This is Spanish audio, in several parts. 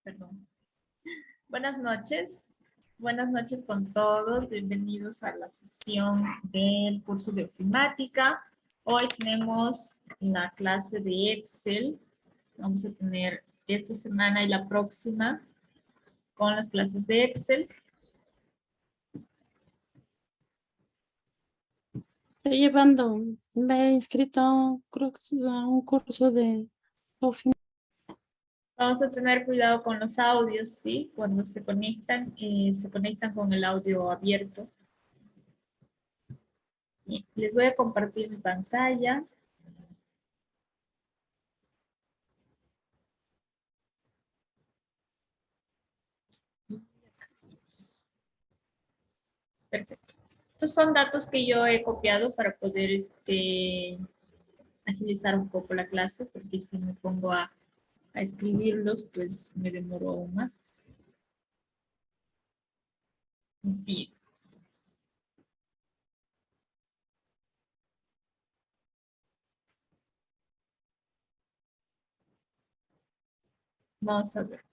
Perdón. Buenas noches. Buenas noches con todos. Bienvenidos a la sesión del curso de ofimática. Hoy tenemos la clase de Excel. Vamos a tener esta semana y la próxima con las clases de Excel. Estoy llevando, me he inscrito, creo que es a un curso de ofimática. Vamos a tener cuidado con los audios, ¿sí? Cuando se conectan con el audio abierto. Bien, les voy a compartir mi pantalla. Perfecto. Estos son datos que yo he copiado para poder agilizar un poco la clase, porque si me pongo a escribirlos, pues me demoro aún más. Bien. Vamos a ver.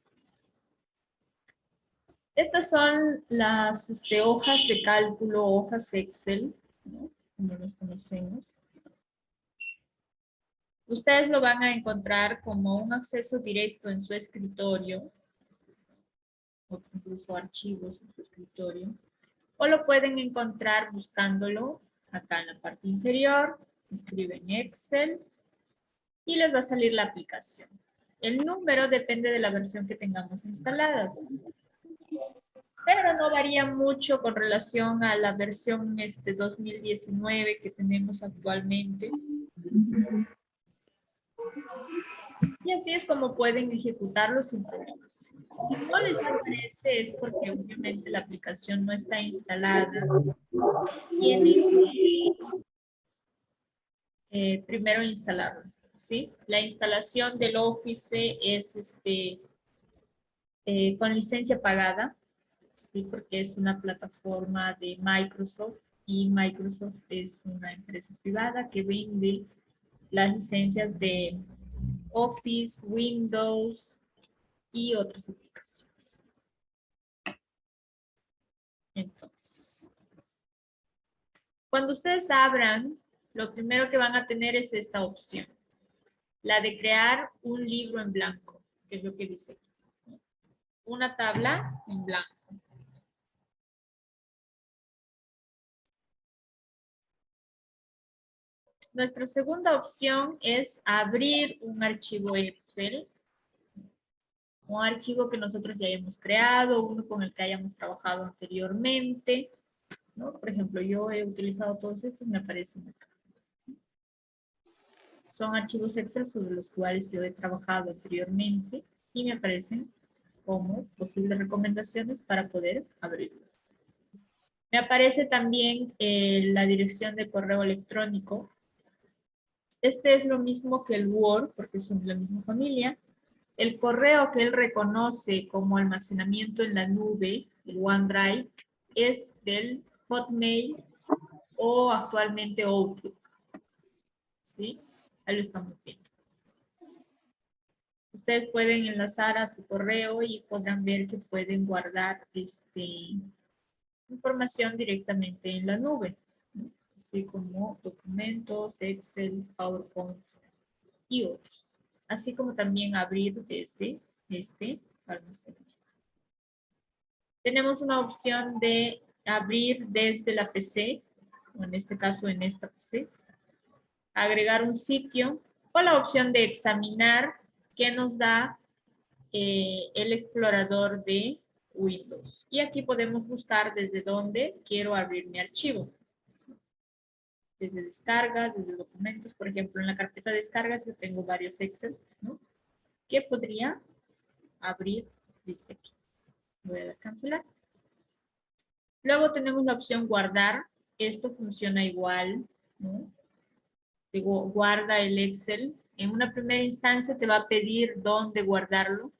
Estas son las hojas de cálculo, hojas Excel, ¿no? Como los conocemos. Ustedes lo van a encontrar como un acceso directo en su escritorio, o incluso archivos en su escritorio, o lo pueden encontrar buscándolo acá en la parte inferior, escriben Excel y les va a salir la aplicación. El número depende de la versión que tengamos instaladas, pero no varía mucho con relación a la versión 2019 que tenemos actualmente. Y así es como pueden ejecutarlo sin problemas. Si no les aparece es porque obviamente la aplicación no está instalada. Tienen que primero instalarlo, ¿sí? La instalación del Office es con licencia pagada, ¿sí? Porque es una plataforma de Microsoft y Microsoft es una empresa privada que vende las licencias de Office, Windows y otras aplicaciones. Entonces, cuando ustedes abran, lo primero que van a tener es esta opción, la de crear un libro en blanco, que es lo que dice aquí. Una tabla en blanco. Nuestra segunda opción es abrir un archivo Excel, un archivo que nosotros ya hayamos creado, uno con el que hayamos trabajado anteriormente, ¿no? Por ejemplo, yo he utilizado todos estos, me aparecen acá. Son archivos Excel sobre los cuales yo he trabajado anteriormente y me aparecen como posibles recomendaciones para poder abrirlos. Me aparece también la dirección de correo electrónico. Este es lo mismo que el Word, porque son de la misma familia. El correo que él reconoce como almacenamiento en la nube, el OneDrive, es del Hotmail o actualmente Outlook. ¿Sí? Ahí lo estamos viendo. Ustedes pueden enlazar a su correo y podrán ver que pueden guardar información directamente en la nube, ¿no? Así como documentos, Excel, PowerPoint y otros. Así como también abrir desde este almacenamiento. Tenemos una opción de abrir desde la PC, o en este caso en esta PC, agregar un sitio, o la opción de examinar que nos da el explorador de Windows. Y aquí podemos buscar desde dónde quiero abrir mi archivo. Desde descargas, desde documentos. Por ejemplo, en la carpeta de descargas yo tengo varios Excel, ¿no? Que podría abrir desde aquí. Voy a dar cancelar. Luego tenemos la opción guardar. Esto funciona igual, ¿no? Digo, guarda el Excel. En una primera instancia te va a pedir dónde guardarlo.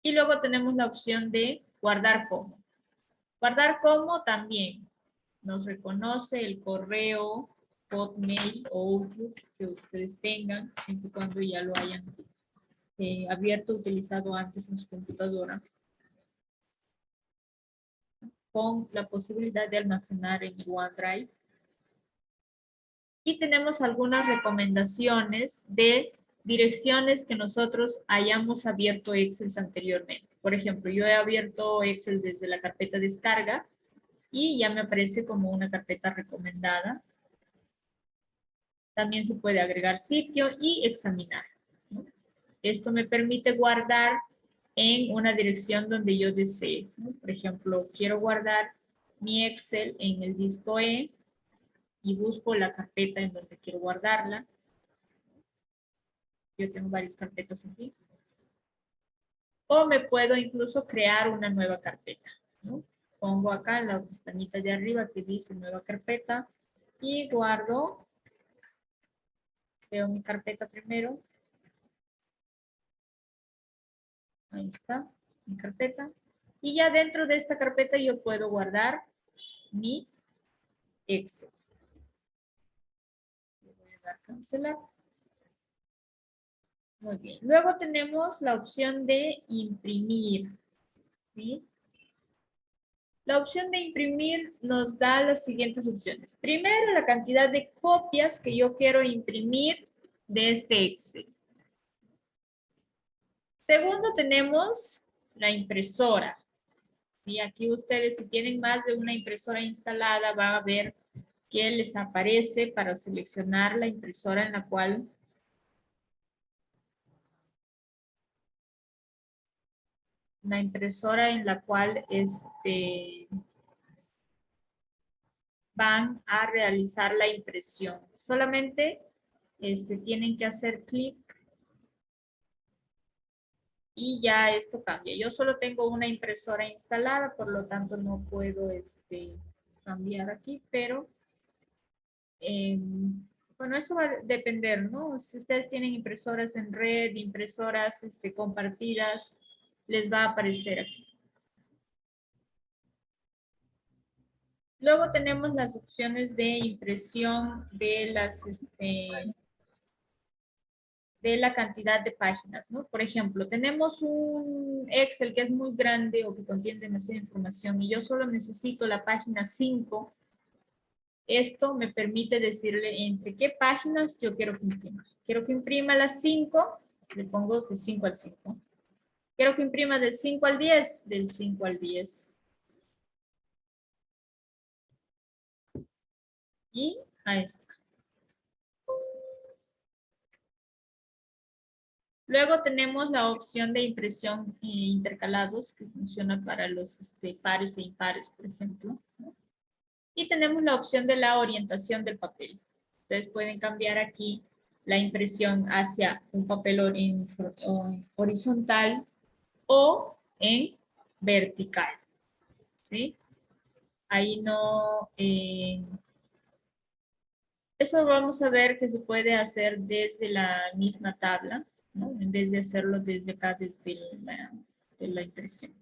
Y luego tenemos la opción de guardar como. Guardar como también nos reconoce el correo, Hotmail o Outlook que ustedes tengan, siempre y cuando ya lo hayan abierto, utilizado antes en su computadora, con la posibilidad de almacenar en el OneDrive. Y tenemos algunas recomendaciones de direcciones que nosotros hayamos abierto Excel anteriormente. Por ejemplo, yo he abierto Excel desde la carpeta descarga y ya me aparece como una carpeta recomendada. También se puede agregar sitio y examinar, ¿no? Esto me permite guardar en una dirección donde yo desee, ¿no? Por ejemplo, quiero guardar mi Excel en el disco E y busco la carpeta en donde quiero guardarla. Yo tengo varias carpetas aquí. O me puedo incluso crear una nueva carpeta, ¿no? Pongo acá la pestañita de arriba que dice nueva carpeta y guardo. Creo mi carpeta primero. Ahí está, mi carpeta. Y ya dentro de esta carpeta yo puedo guardar mi Excel. Le voy a dar cancelar. Muy bien. Luego tenemos la opción de imprimir, ¿sí? La opción de imprimir nos da las siguientes opciones. Primero, la cantidad de copias que yo quiero imprimir de este Excel. Segundo, tenemos la impresora. Y aquí ustedes, si tienen más de una impresora instalada, va a ver que les aparece para seleccionar la impresora en la cual van a realizar la impresión. Solamente tienen que hacer clic y ya esto cambia. Yo solo tengo una impresora instalada, por lo tanto no puedo cambiar aquí, pero bueno, eso va a depender, ¿no? Si ustedes tienen impresoras en red, impresoras compartidas, les va a aparecer aquí. Luego tenemos las opciones de impresión de de la cantidad de páginas, ¿no? Por ejemplo, tenemos un Excel que es muy grande o que contiene demasiada información y yo solo necesito la página 5. Esto me permite decirle entre qué páginas yo quiero que imprima. Quiero que imprima las 5, le pongo de 5 al 5. Quiero que imprima del 5 al 10, del 5 al 10. Y ahí está. Luego tenemos la opción de impresión intercalados, que funciona para los pares e impares, por ejemplo, ¿no? Y tenemos la opción de la orientación del papel. Ustedes pueden cambiar aquí la impresión hacia un papel horizontal o en vertical, ¿sí? Ahí no... eso vamos a ver que se puede hacer desde la misma tabla, ¿no? En vez de hacerlo desde acá, desde la impresión.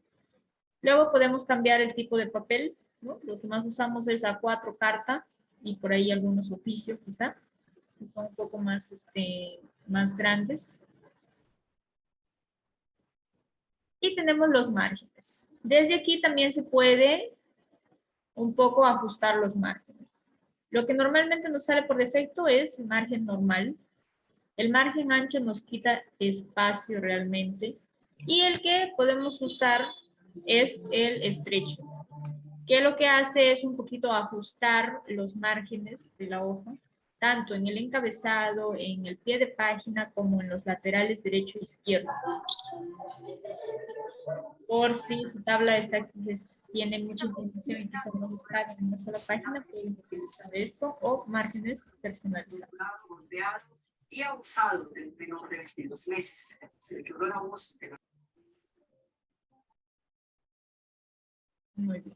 Luego podemos cambiar el tipo de papel, ¿no? Lo que más usamos es A4 carta y por ahí algunos oficios quizá, que son un poco más, más grandes. Y tenemos los márgenes. Desde aquí también se puede un poco ajustar los márgenes. Lo que normalmente nos sale por defecto es el margen normal. El margen ancho nos quita espacio realmente. Y el que podemos usar es el estrecho, que lo que hace es un poquito ajustar los márgenes de la hoja, tanto en el encabezado, en el pie de página, como en los laterales derecho e izquierdo. Por si su tabla tiene mucha información y quizás no les cabe en una sola página, pueden utilizar esto o márgenes personalizados. Y ha usado el menor de 22 meses. Se le quebró la voz. Muy bien.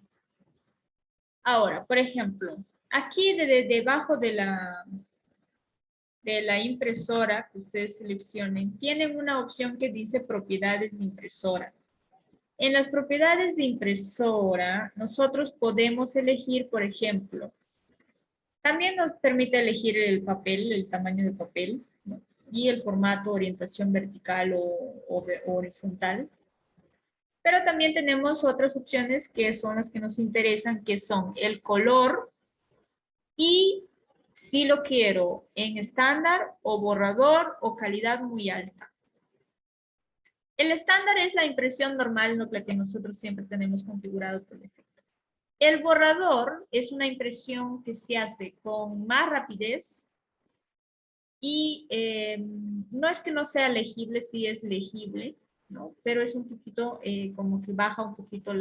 Ahora, por ejemplo, aquí debajo de la impresora que ustedes seleccionen, tienen una opción que dice propiedades de impresora. En las propiedades de impresora, nosotros podemos elegir, por ejemplo, también nos permite elegir el papel, el tamaño de papel, ¿no? y el formato orientación vertical o horizontal. Pero también tenemos otras opciones que son las que nos interesan, que son el color y si lo quiero en estándar o borrador o calidad muy alta. El estándar es la impresión normal, lo que nosotros siempre tenemos configurado por defecto. El borrador es una impresión que se hace con más rapidez y no es que no sea legible, sí es legible, ¿no? Pero es un poquito como que baja un poquito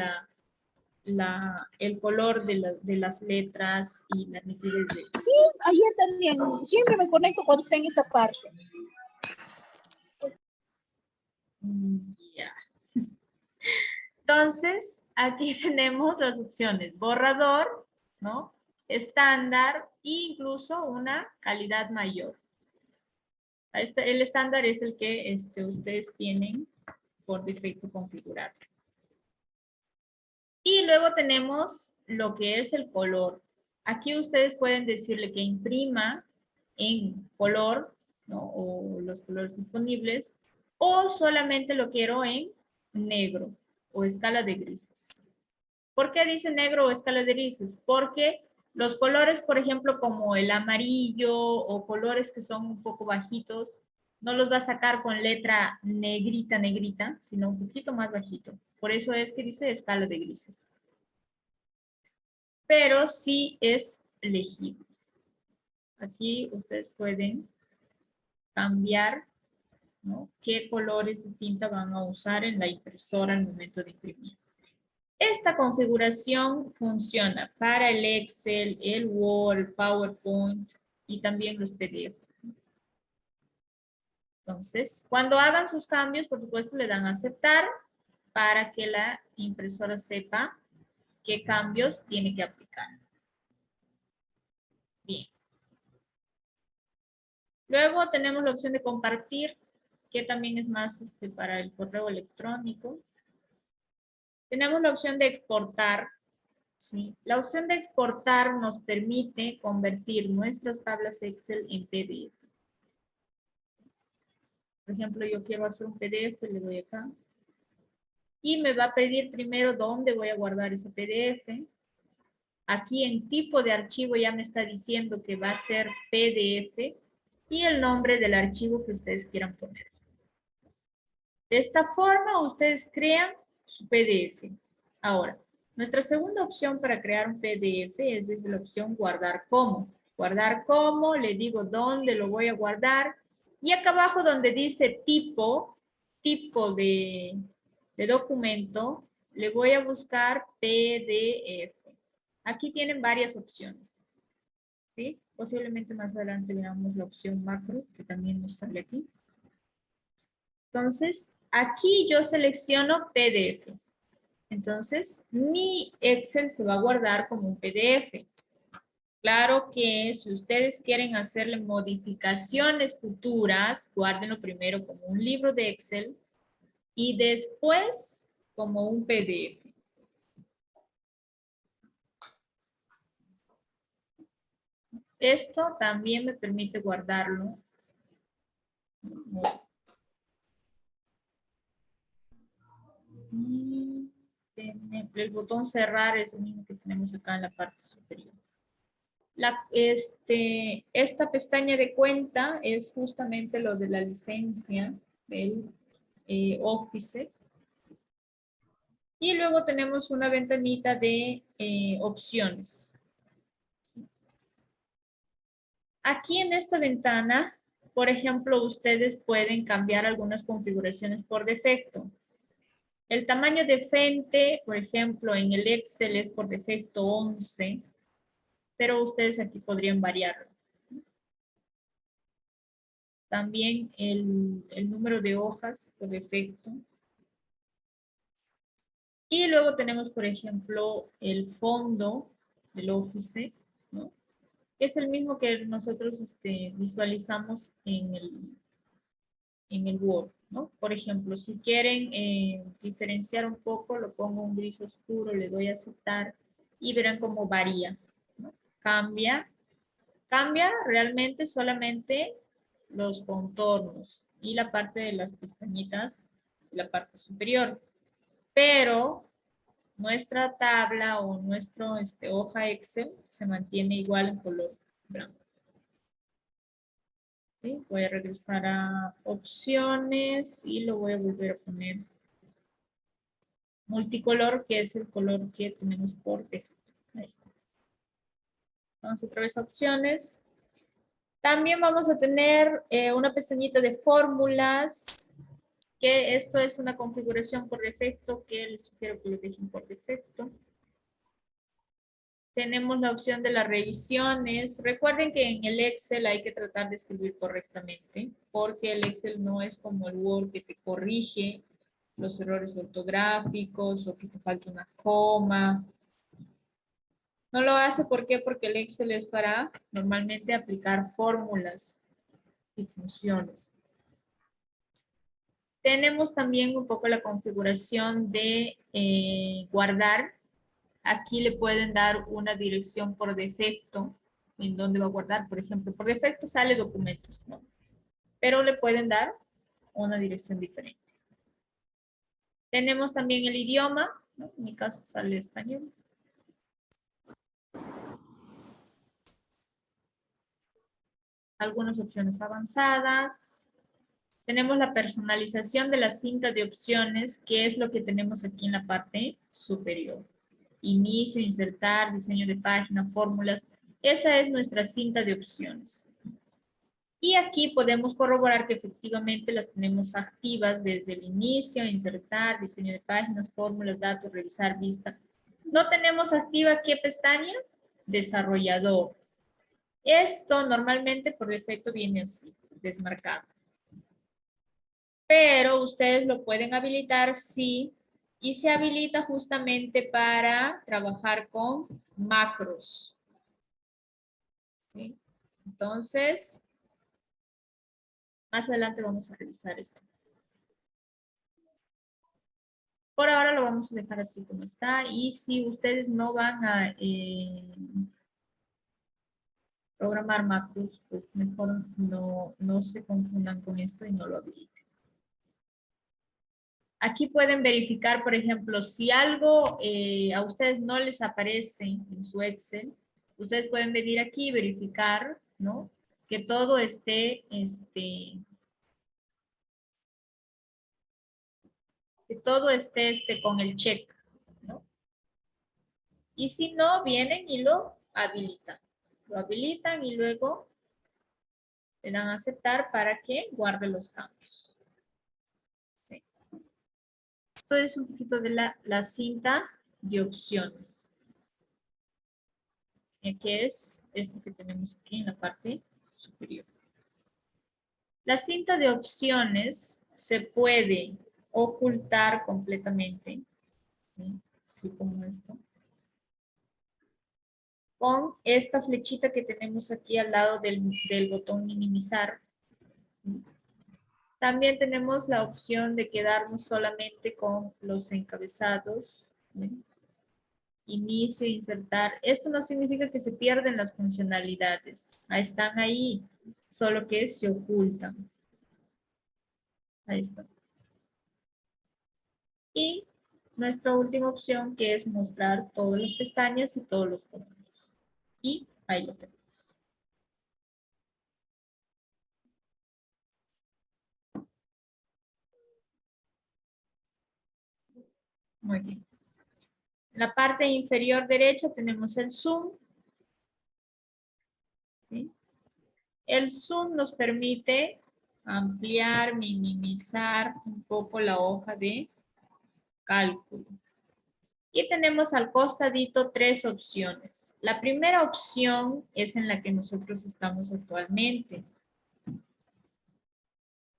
el color de las letras y la nitidez de... Sí, ayer también. Siempre me conecto cuando está en esta parte. Ya. Entonces, aquí tenemos las opciones borrador, ¿no? Estándar e incluso una calidad mayor. El estándar es el que ustedes tienen por defecto configurado. Y luego tenemos lo que es el color. Aquí ustedes pueden decirle que imprima en color, ¿no? O los colores disponibles, o solamente lo quiero en negro o escala de grises. ¿Por qué dice negro o escala de grises? Porque los colores, por ejemplo, como el amarillo o colores que son un poco bajitos, no los va a sacar con letra negrita, negrita, sino un poquito más bajito. Por eso es que dice escala de grises. Pero sí es legible. Aquí ustedes pueden cambiar, ¿no? Qué colores de tinta van a usar en la impresora al momento de imprimir. Esta configuración funciona para el Excel, el Word, PowerPoint y también los PDFs. Entonces, cuando hagan sus cambios, por supuesto, le dan a aceptar para que la impresora sepa qué cambios tiene que aplicar. Bien. Luego tenemos la opción de compartir, que también es más para el correo electrónico. Tenemos la opción de exportar. ¿Sí? La opción de exportar nos permite convertir nuestras tablas Excel en PDF. Por ejemplo, yo quiero hacer un PDF, le doy acá. Y me va a pedir primero dónde voy a guardar ese PDF. Aquí en tipo de archivo ya me está diciendo que va a ser PDF y el nombre del archivo que ustedes quieran poner. De esta forma, ustedes crean su PDF. Ahora, nuestra segunda opción para crear un PDF es desde la opción guardar como. Guardar como, le digo dónde lo voy a guardar. Y acá abajo donde dice tipo de documento, le voy a buscar PDF. Aquí tienen varias opciones. ¿Sí? Posiblemente más adelante veamos la opción macro, que también nos sale aquí. Entonces, aquí yo selecciono PDF. Entonces, mi Excel se va a guardar como un PDF. Claro que si ustedes quieren hacerle modificaciones futuras, guárdenlo primero como un libro de Excel y después como un PDF. Esto también me permite guardarlo. El botón cerrar es el mismo que tenemos acá en la parte superior. Esta pestaña de cuenta es justamente lo de la licencia del Office. Y luego tenemos una ventanita de opciones. Aquí en esta ventana, por ejemplo, ustedes pueden cambiar algunas configuraciones por defecto. El tamaño de frente, por ejemplo, en el Excel es por defecto 11, pero ustedes aquí podrían variarlo. También el número de hojas por defecto. Y luego tenemos, por ejemplo, el fondo del Office, ¿no? Es el mismo que nosotros visualizamos en el Word, ¿no? Por ejemplo, si quieren diferenciar un poco, lo pongo un gris oscuro, le doy a aceptar y verán cómo varía, ¿no? Cambia realmente solamente los contornos y la parte de las pestañitas, la parte superior. Pero nuestra tabla o nuestra hoja Excel se mantiene igual en color blanco. ¿Sí? Voy a regresar a opciones y lo voy a volver a poner multicolor, que es el color que tenemos por defecto. Ahí está. Vamos otra vez a opciones. También vamos a tener una pestañita de fórmulas, que esto es una configuración por defecto que les sugiero que lo dejen por defecto. Tenemos la opción de las revisiones. Recuerden que en el Excel hay que tratar de escribir correctamente, porque el Excel no es como el Word que te corrige los errores ortográficos o que te falta una coma. No lo hace, ¿por qué? Porque el Excel es para normalmente aplicar fórmulas y funciones. Tenemos también un poco la configuración de guardar. Aquí le pueden dar una dirección por defecto en donde va a guardar. Por ejemplo, por defecto sale documentos, ¿no? Pero le pueden dar una dirección diferente. Tenemos también el idioma, ¿no? En mi caso sale español. Algunas opciones avanzadas. Tenemos la personalización de la cinta de opciones, que es lo que tenemos aquí en la parte superior. Inicio, insertar, diseño de página, fórmulas. Esa es nuestra cinta de opciones. Y aquí podemos corroborar que efectivamente las tenemos activas desde el inicio, insertar, diseño de páginas, fórmulas, datos, revisar, vista. ¿No tenemos activa qué pestaña? Desarrollador. Esto normalmente por defecto viene así, desmarcado. Pero ustedes lo pueden habilitar sí, y se habilita justamente para trabajar con macros. ¿Sí? Entonces, más adelante vamos a revisar esto. Por ahora lo vamos a dejar así como está, y si ustedes no van a programar macros, pues mejor no se confundan con esto y no lo habiliten. Aquí pueden verificar, por ejemplo, si algo a ustedes no les aparece en su Excel, ustedes pueden venir aquí y verificar, ¿no? Que todo esté, con el check, ¿no? Y si no, vienen y lo habilitan. Lo habilitan y luego le dan a aceptar para que guarde los cambios. ¿Sí? Esto es un poquito de la cinta de opciones. Que es esto que tenemos aquí en la parte superior. La cinta de opciones se puede ocultar completamente, ¿sí? Así como esto, con esta flechita que tenemos aquí al lado del botón minimizar. ¿Sí? También tenemos la opción de quedarnos solamente con los encabezados, ¿sí? Inicio, insertar. Esto no significa que se pierden las funcionalidades. Están ahí, solo que se ocultan. Ahí está. Y nuestra última opción, que es mostrar todas las pestañas y todos los comandos. Y ahí lo tenemos. Muy bien. En la parte inferior derecha tenemos el zoom. ¿Sí? El zoom nos permite ampliar, minimizar un poco la hoja de cálculo. Y tenemos al costadito 3 opciones. La primera opción es en la que nosotros estamos actualmente.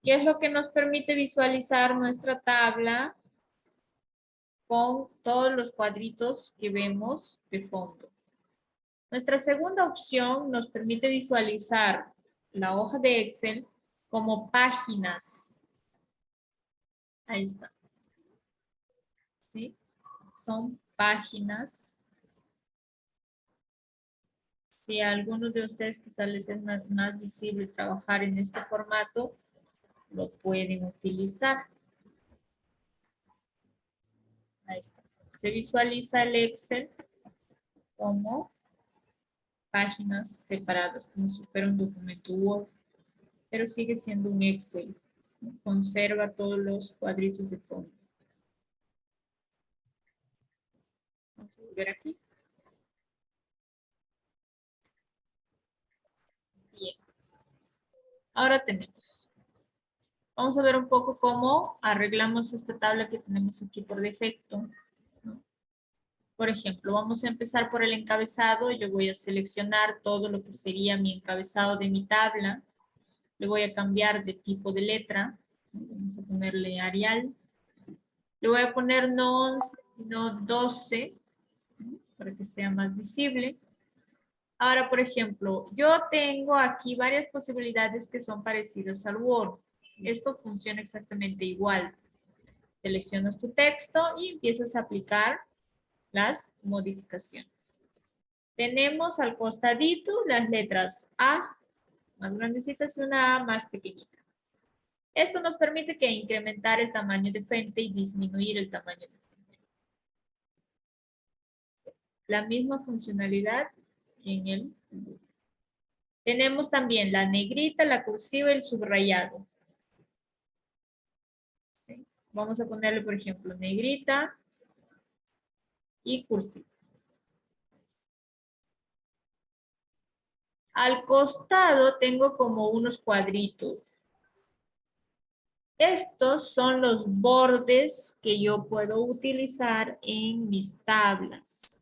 ¿Qué es lo que nos permite visualizar nuestra tabla con todos los cuadritos que vemos de fondo? Nuestra segunda opción nos permite visualizar la hoja de Excel como páginas. Ahí está. ¿Sí? Son páginas. Si a algunos de ustedes quizás les es más visible trabajar en este formato, lo pueden utilizar. Ahí está. Se visualiza el Excel como páginas separadas, como si fuera un documento Word, pero sigue siendo un Excel. Conserva todos los cuadritos de fondo. Vamos a volver aquí. Bien. Ahora tenemos. Vamos a ver un poco cómo arreglamos esta tabla que tenemos aquí por defecto, ¿no? Por ejemplo, vamos a empezar por el encabezado. Yo voy a seleccionar todo lo que sería mi encabezado de mi tabla. Le voy a cambiar de tipo de letra. Vamos a ponerle Arial. Le voy a poner no 11, sino 12, ¿no? Para que sea más visible. Ahora, por ejemplo, yo tengo aquí varias posibilidades que son parecidas al Word. Esto funciona exactamente igual. Seleccionas tu texto y empiezas a aplicar las modificaciones. Tenemos al costadito las letras A más grandecitas y una A más pequeñita. Esto nos permite que incrementar el tamaño de frente y disminuir el tamaño de frente. La misma funcionalidad en el Word. Tenemos también la negrita, la cursiva y el subrayado. ¿Sí? Vamos a ponerle, por ejemplo, negrita y cursiva. Al costado tengo como unos cuadritos. Estos son los bordes que yo puedo utilizar en mis tablas.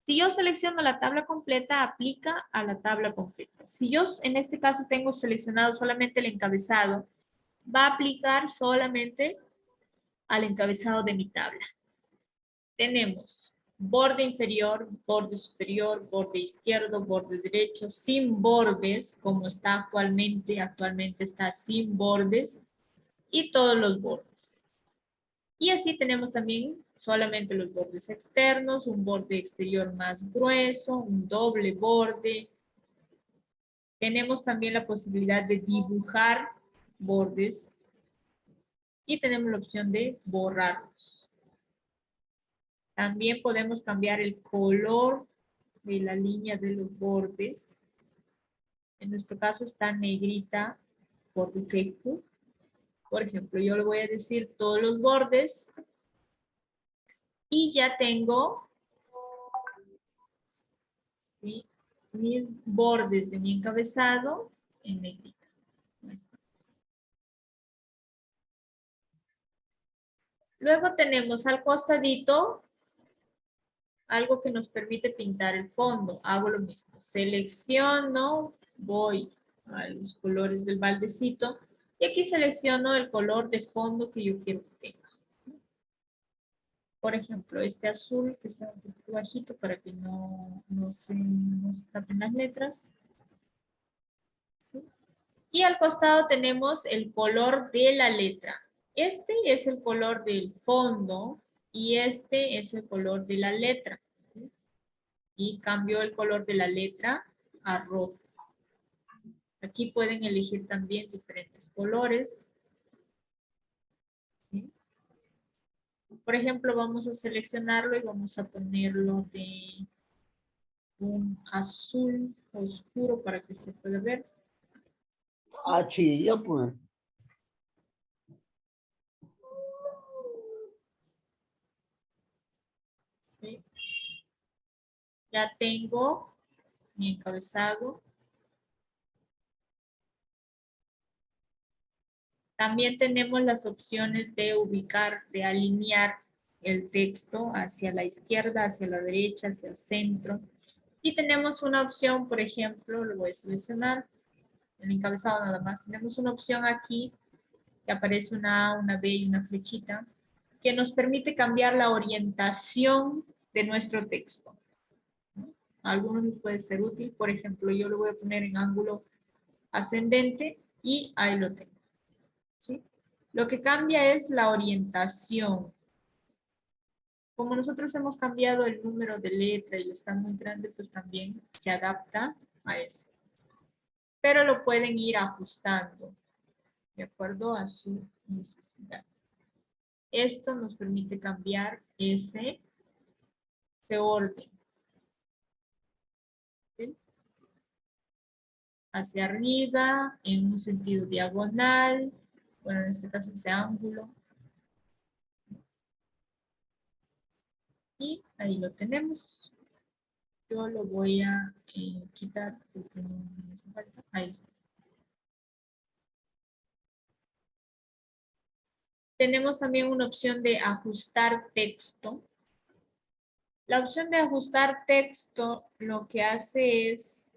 Si yo selecciono la tabla completa, aplica a la tabla completa. Si yo en este caso tengo seleccionado solamente el encabezado, va a aplicar solamente al encabezado de mi tabla. Tenemos borde inferior, borde superior, borde izquierdo, borde derecho, sin bordes, como está actualmente está sin bordes, y todos los bordes. Y así tenemos también solamente los bordes externos, un borde exterior más grueso, un doble borde. Tenemos también la posibilidad de dibujar bordes y tenemos la opción de borrarlos. También podemos cambiar el color de la línea de los bordes. En nuestro caso está negrita por defecto. Por ejemplo, yo le voy a decir todos los bordes y ya tengo, ¿sí?, mis bordes de mi encabezado en negrita. Ahí está. Luego tenemos al costadito algo que nos permite pintar el fondo. Hago lo mismo. Selecciono, voy a los colores del baldecito y aquí selecciono el color de fondo que yo quiero que tenga. Por ejemplo, este azul que sea un poquito bajito para que no se tapen las letras. ¿Sí? Y al costado tenemos el color de la letra. Este es el color del fondo y este es el color de la letra. ¿Sí? Y cambio el color de la letra a rojo. Aquí pueden elegir también diferentes colores. ¿Sí? Por ejemplo, vamos a seleccionarlo y vamos a ponerlo de un azul oscuro para que se pueda ver. Ah, chilla, pues. ¿Sí? Ya tengo mi encabezado. También tenemos las opciones de ubicar, de alinear el texto hacia la izquierda, hacia la derecha, hacia el centro. Y tenemos una opción, por ejemplo, lo voy a seleccionar, el encabezado nada más. Tenemos una opción aquí que aparece una A, una B y una flechita, que nos permite cambiar la orientación de nuestro texto. A algunos les puede ser útil. Por ejemplo, yo lo voy a poner en ángulo ascendente y ahí lo tengo. ¿Sí? Lo que cambia es la orientación. Como nosotros hemos cambiado el número de letra y está muy grande, pues también se adapta a eso. Pero lo pueden ir ajustando de acuerdo a su necesidad. Esto nos permite cambiar ese orden. ¿Sí? Hacia arriba, en un sentido diagonal, bueno, en este caso ese ángulo. Y ahí lo tenemos. Yo lo voy a quitar porque no me hace falta. Ahí está. Tenemos también una opción de ajustar texto. La opción de ajustar texto lo que hace es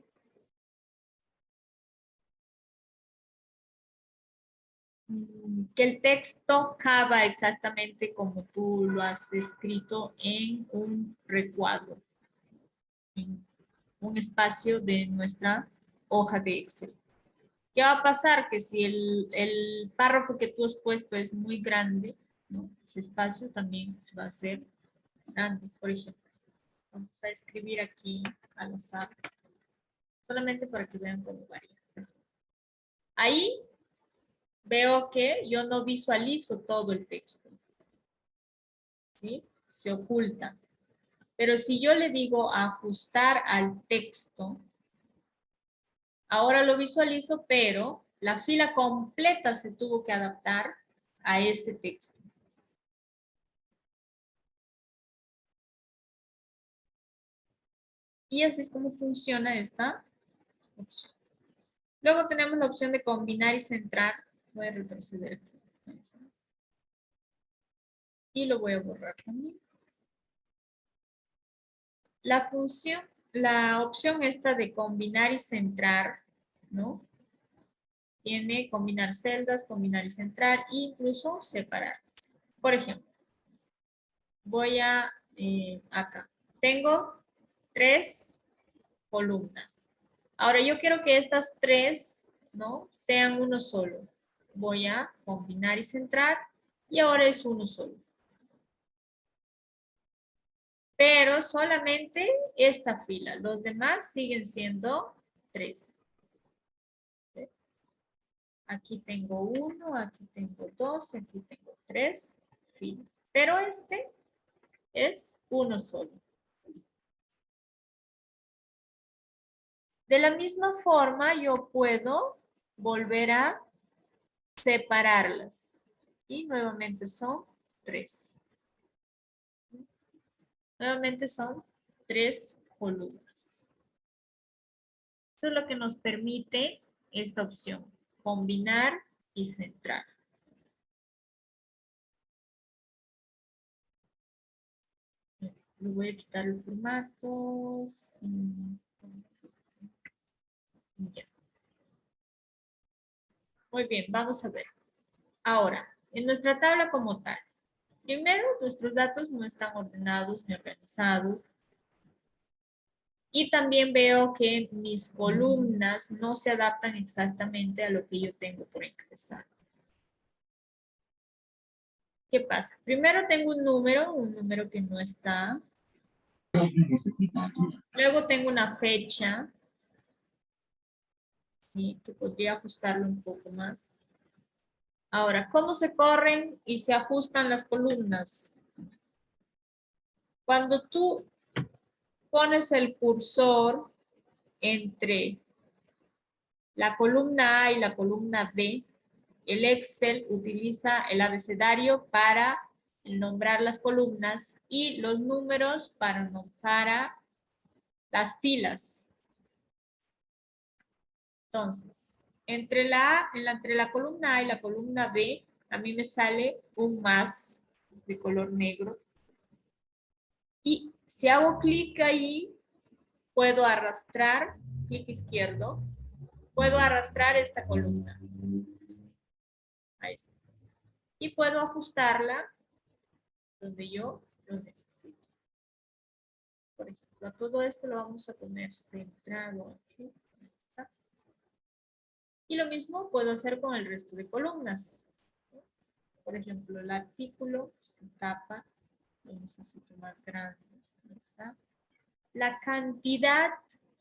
que el texto caba exactamente como tú lo has escrito en un recuadro, en un espacio de nuestra hoja de Excel. ¿Qué va a pasar? Que si el párrafo que tú has puesto es muy grande, ¿no? Ese espacio también se va a hacer grande. Por ejemplo, vamos a escribir aquí al azar, solamente para que vean cómo varía. Ahí veo que yo no visualizo todo el texto, ¿sí? Se oculta. Pero si yo le digo ajustar al texto, ahora lo visualizo, pero la fila completa se tuvo que adaptar a ese texto. Y así es como funciona esta opción. Luego tenemos la opción de combinar y centrar. Voy a retroceder aquí. Y lo voy a borrar también. La función, la opción esta de combinar y centrar, ¿no? Tiene combinar celdas, combinar y centrar, e incluso separarlas. Por ejemplo, voy a acá. Tengo 3 columnas. Ahora yo quiero que estas 3, ¿no? Sean uno solo. Voy a combinar y centrar y ahora es uno solo. Pero solamente esta fila. Los demás siguen siendo 3. ¿Sí? Aquí tengo 1, aquí tengo 2, aquí tengo 3 filas. Pero este es uno solo. De la misma forma, yo puedo volver a separarlas. Y nuevamente son 3. Nuevamente son 3 columnas. Esto es lo que nos permite esta opción, combinar y centrar. Le voy a quitar el formato. Ya. Muy bien, vamos a ver. Ahora, en nuestra tabla como tal, primero nuestros datos no están ordenados ni organizados. Y también veo que mis columnas no se adaptan exactamente a lo que yo tengo por encabezado. ¿Qué pasa? Primero tengo un número que no está. Luego tengo una fecha. Sí, que podría ajustarlo un poco más. Ahora, ¿cómo se corren y se ajustan las columnas? Cuando tú pones el cursor entre la columna A y la columna B, el Excel utiliza el abecedario para nombrar las columnas y los números para las filas. Entonces, entre la columna A y la columna B, a mí me sale un más de color negro. Y si hago clic ahí, puedo arrastrar, clic izquierdo, puedo arrastrar esta columna. Ahí está. Y puedo ajustarla donde yo lo necesito. Por ejemplo, a todo esto lo vamos a poner centrado aquí. Y lo mismo puedo hacer con el resto de columnas. Por ejemplo, el artículo se tapa Lo necesito más grande. Ahí está. La cantidad,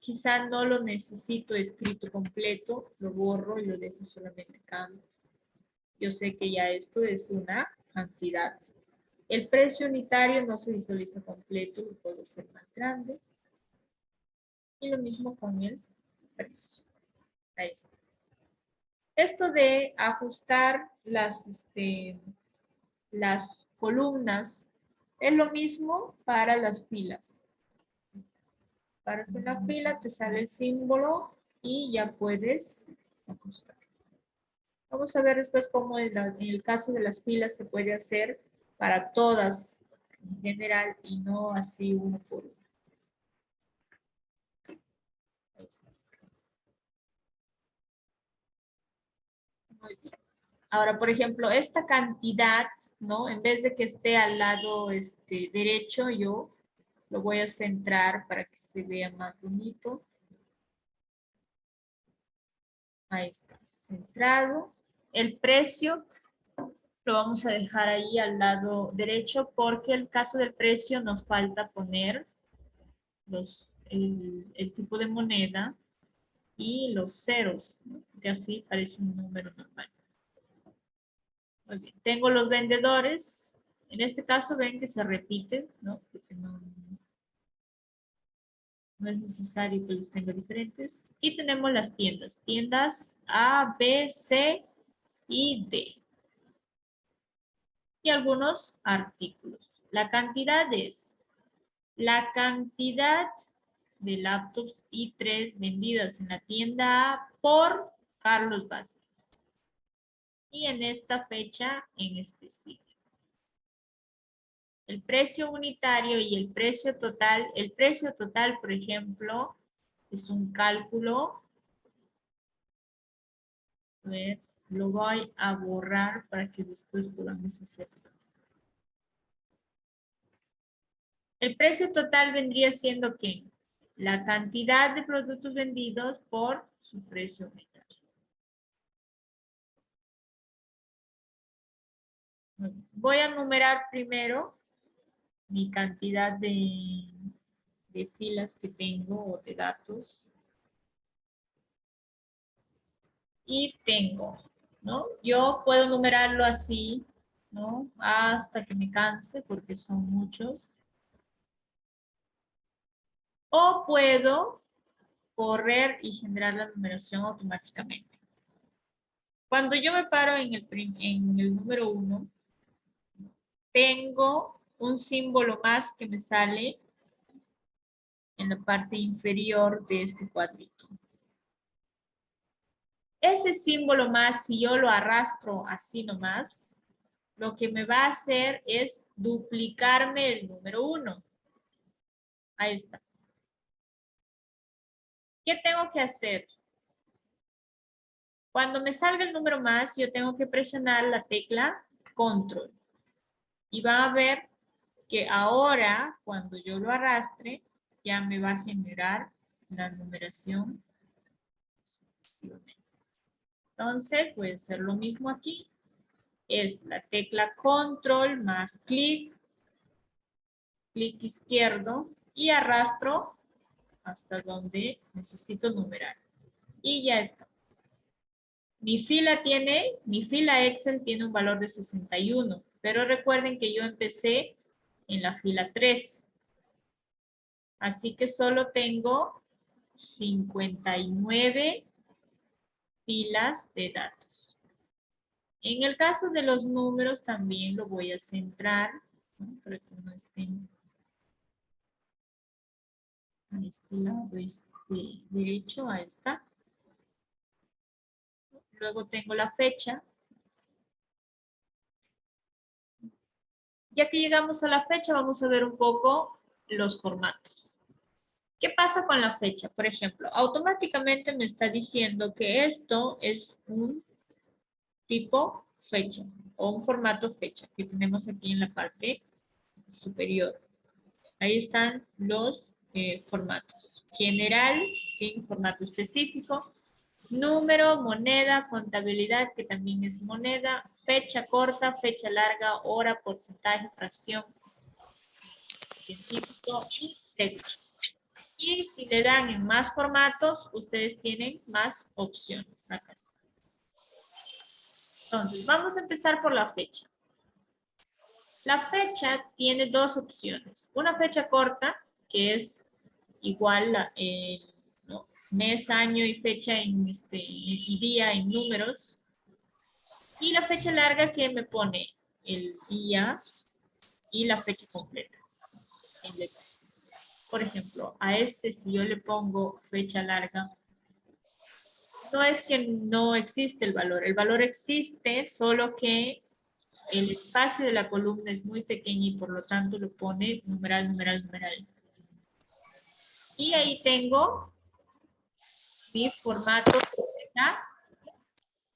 quizá no lo necesito escrito completo, lo borro y lo dejo solamente count. Yo sé que ya esto es una cantidad. El precio unitario no se visualiza completo, lo puedo hacer más grande. Y lo mismo con el precio. Ahí está. Esto de ajustar las columnas es lo mismo para las filas. Para hacer la fila te sale el símbolo y ya puedes ajustar. Vamos a ver después cómo en el caso de las filas se puede hacer para todas en general y no así uno por uno. Ahí está. Muy bien. Ahora, por ejemplo, esta cantidad, ¿no? En vez de que esté al lado derecho, yo lo voy a centrar para que se vea más bonito. Ahí está, centrado. El precio lo vamos a dejar ahí al lado derecho porque el caso del precio nos falta poner el tipo de moneda y los ceros, ¿no? Que así parece un número normal. Muy bien. Tengo los vendedores. En este caso ven que se repite, ¿no? Porque no es necesario que los tenga diferentes. Y tenemos las tiendas. Tiendas A, B, C y D. Y algunos artículos. La cantidad es la cantidad de laptops i3 vendidas en la tienda A por Carlos Vázquez. Y en esta fecha en específico. El precio unitario y el precio total, por ejemplo, es un cálculo. A ver, lo voy a borrar para que después podamos hacerlo. El precio total vendría siendo ¿qué? La cantidad de productos vendidos por su precio unitario. Voy a numerar primero mi cantidad de filas que tengo o de datos. Y tengo, ¿no? Yo puedo numerarlo así, ¿no? Hasta que me canse porque son muchos. O puedo correr y generar la numeración automáticamente. Cuando yo me paro en el número 1, tengo un símbolo más que me sale en la parte inferior de este cuadrito. Ese símbolo más, si yo lo arrastro así nomás, lo que me va a hacer es duplicarme el número 1. Ahí está. ¿Qué tengo que hacer? Cuando me salga el número más, yo tengo que presionar la tecla control. Y va a ver que ahora, cuando yo lo arrastre, ya me va a generar la numeración. Entonces, voy a hacer lo mismo aquí. Es la tecla control más clic izquierdo y arrastro hasta donde necesito numerar. Y ya está. Mi fila Excel tiene un valor de 61, pero recuerden que yo empecé en la fila 3. Así que solo tengo 59 filas de datos. En el caso de los números también lo voy a centrar, ¿no? Para que no estén a este lado derecho, ahí está. Luego tengo la fecha. Ya que llegamos a la fecha, vamos a ver un poco los formatos. ¿Qué pasa con la fecha? Por ejemplo, automáticamente me está diciendo que esto es un tipo fecha o un formato fecha que tenemos aquí en la parte superior. Ahí están los formatos. General, sin formato específico. Número, moneda, contabilidad, que también es moneda. Fecha corta, fecha larga, hora, porcentaje, fracción. científico y texto. Y si le dan en más formatos, ustedes tienen más opciones. Acá está. Entonces, vamos a empezar por la fecha. La fecha tiene dos opciones. Una fecha corta, que es igual a ¿no? mes, año y fecha y día en números. Y la fecha larga que me pone el día y la fecha completa en letras. Por ejemplo, a si yo le pongo fecha larga, no es que no existe el valor existe, solo que el espacio de la columna es muy pequeño y por lo tanto lo pone numeral, numeral, numeral. Y ahí tengo mi formato fecha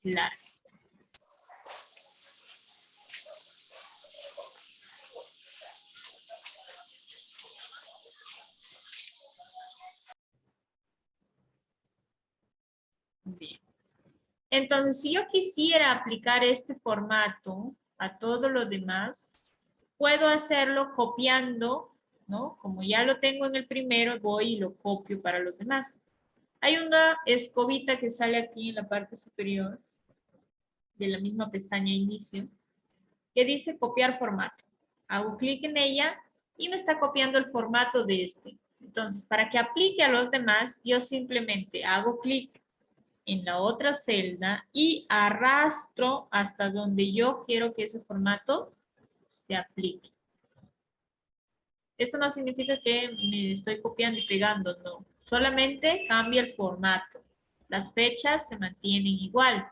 larga. Bien. Entonces, si yo quisiera aplicar este formato a todo lo demás, puedo hacerlo copiando, ¿no? Como ya lo tengo en el primero, voy y lo copio para los demás. Hay una escobita que sale aquí en la parte superior de la misma pestaña inicio, que dice copiar formato. Hago clic en ella y me está copiando el formato de este. Entonces, para que aplique a los demás, yo simplemente hago clic en la otra celda y arrastro hasta donde yo quiero que ese formato se aplique. Esto no significa que me estoy copiando y pegando, no. Solamente cambia el formato. Las fechas se mantienen igual.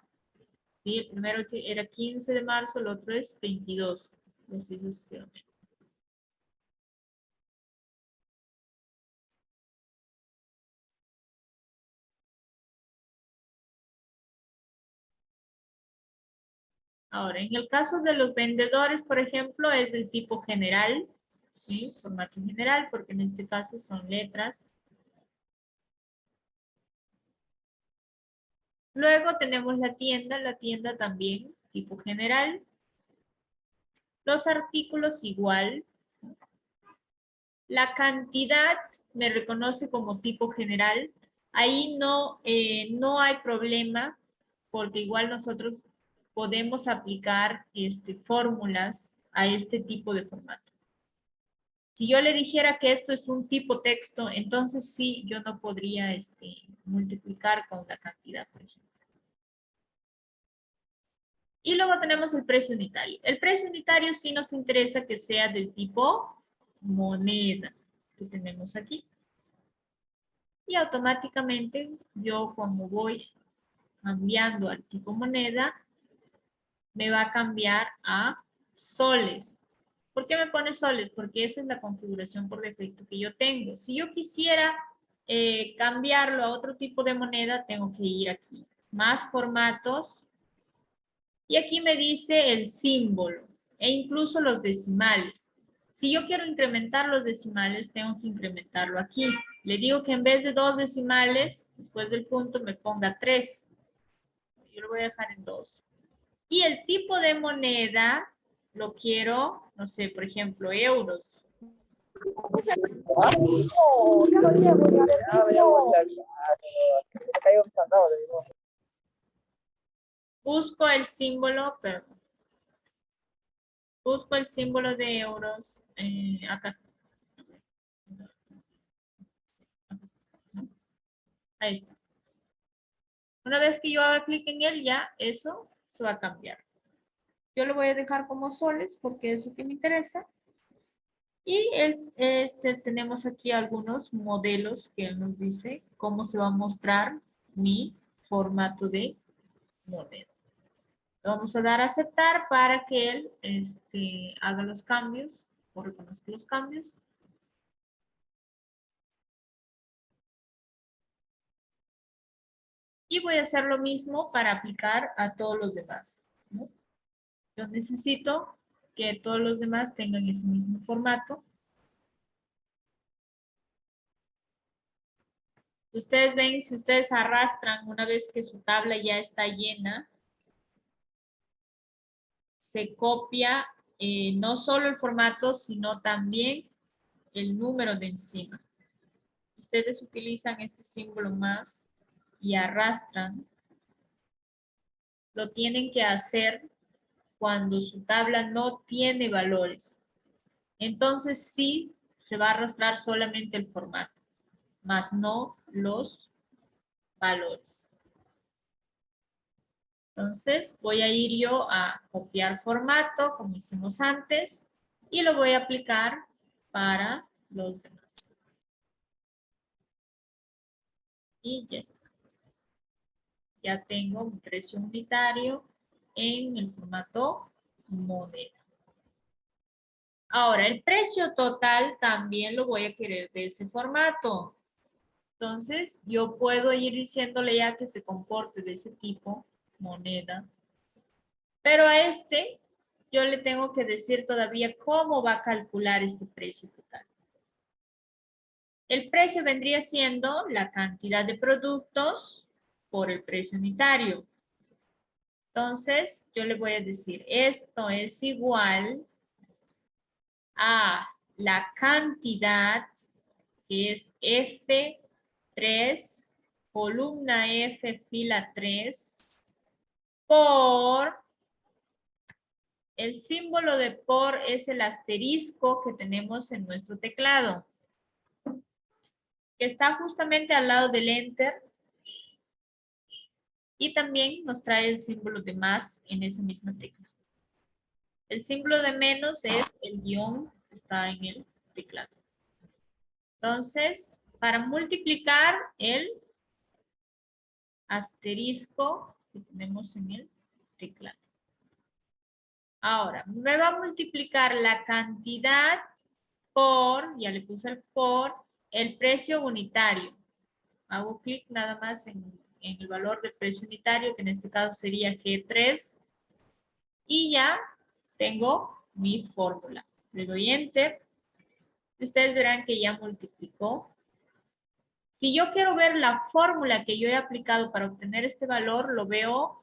¿Sí? El primero era 15 de marzo, el otro es 22. Así sucesivamente. Ahora, en el caso de los vendedores, por ejemplo, es del tipo general, ¿sí? Formato general, porque en este caso son letras. Luego tenemos la tienda también, tipo general. Los artículos igual. La cantidad me reconoce como tipo general. Ahí no hay problema, porque igual nosotros podemos aplicar fórmulas a este tipo de formato. Si yo le dijera que esto es un tipo texto, entonces sí, yo no podría multiplicar con la cantidad, por ejemplo. Y luego tenemos el precio unitario. El precio unitario sí nos interesa que sea del tipo moneda, que tenemos aquí. Y automáticamente yo, como voy cambiando al tipo moneda, me va a cambiar a soles. ¿Por qué me pone soles? Porque esa es la configuración por defecto que yo tengo. Si yo quisiera cambiarlo a otro tipo de moneda, tengo que ir aquí. Más formatos. Y aquí me dice el símbolo e incluso los decimales. Si yo quiero incrementar los decimales, tengo que incrementarlo aquí. Le digo que en vez de 2 decimales, después del punto me ponga 3. Yo lo voy a dejar en 2. Y el tipo de moneda lo quiero, no sé, por ejemplo, euros. Busco el símbolo, perdón. Busco el símbolo de euros. Acá está. Ahí está. Una vez que yo haga clic en él, ya eso se va a cambiar. Yo lo voy a dejar como soles porque es lo que me interesa. Y tenemos aquí algunos modelos que él nos dice cómo se va a mostrar mi formato de moneda. Le vamos a dar a aceptar para que él haga los cambios o reconozca los cambios. Y voy a hacer lo mismo para aplicar a todos los demás, ¿no? Yo necesito que todos los demás tengan ese mismo formato. Ustedes ven, si ustedes arrastran una vez que su tabla ya está llena, se copia no solo el formato, sino también el número de encima. Ustedes utilizan este símbolo más y arrastran. Lo tienen que hacer cuando su tabla no tiene valores. Entonces sí se va a arrastrar solamente el formato, más no los valores. Entonces voy a ir yo a copiar formato, como hicimos antes, y lo voy a aplicar para los demás. Y ya está. Ya tengo un precio unitario en el formato moneda. Ahora, el precio total también lo voy a querer de ese formato. Entonces, yo puedo ir diciéndole ya que se comporte de ese tipo, moneda. Pero a este, yo le tengo que decir todavía cómo va a calcular este precio total. El precio vendría siendo la cantidad de productos por el precio unitario. Entonces, yo le voy a decir, esto es igual a la cantidad, que es F3, columna F, fila 3, por, el símbolo de por es el asterisco que tenemos en nuestro teclado, que está justamente al lado del Enter, y también nos trae el símbolo de más en esa misma tecla. El símbolo de menos es el guión que está en el teclado. Entonces, para multiplicar el asterisco que tenemos en el teclado. Ahora, me va a multiplicar la cantidad por, ya le puse el por, el precio unitario. Hago clic nada más en el valor del precio unitario, que en este caso sería G3. Y ya tengo mi fórmula. Le doy Enter. Ustedes verán que ya multiplicó. Si yo quiero ver la fórmula que yo he aplicado para obtener este valor, lo veo